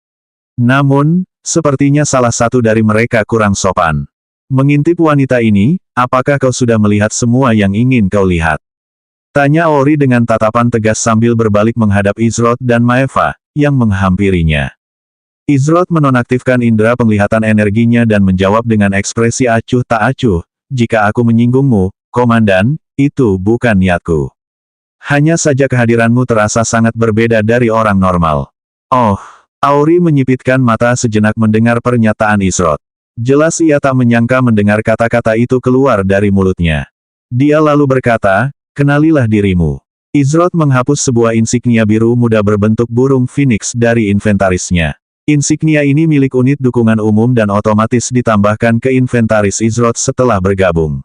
Namun, sepertinya salah satu dari mereka kurang sopan. Mengintip wanita ini, apakah kau sudah melihat semua yang ingin kau lihat? Tanya Auri dengan tatapan tegas sambil berbalik menghadap Izroth dan Maeva, yang menghampirinya. Izroth menonaktifkan indera penglihatan energinya dan menjawab dengan ekspresi acuh tak acuh, jika aku menyinggungmu, Komandan, itu bukan niatku. Hanya saja kehadiranmu terasa sangat berbeda dari orang normal. Oh, Auri menyipitkan mata sejenak mendengar pernyataan Izroth. Jelas ia tak menyangka mendengar kata-kata itu keluar dari mulutnya. Dia lalu berkata, kenalilah dirimu. Izroth menghapus sebuah insignia biru muda berbentuk burung phoenix dari inventarisnya. Insignia ini milik unit dukungan umum dan otomatis ditambahkan ke inventaris Izroth setelah bergabung.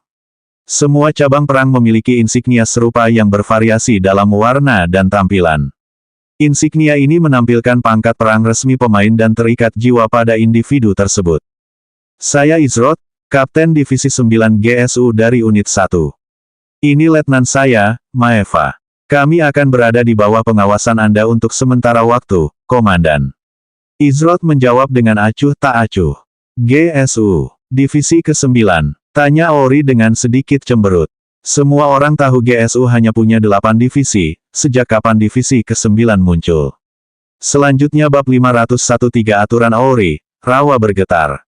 Semua cabang perang memiliki insignia serupa yang bervariasi dalam warna dan tampilan. Insignia ini menampilkan pangkat perang resmi pemain dan terikat jiwa pada individu tersebut. Saya Izroth, Kapten Divisi 9 GSU dari Unit 1. Ini letnan saya, Maeva. Kami akan berada di bawah pengawasan Anda untuk sementara waktu, Komandan. Izrot menjawab dengan acuh tak acuh. GSU. Divisi ke-9. Tanya Ori dengan sedikit cemberut. Semua orang tahu GSU hanya punya 8 divisi, sejak kapan divisi ke-9 muncul. Selanjutnya bab 513 aturan Ori, rawa bergetar.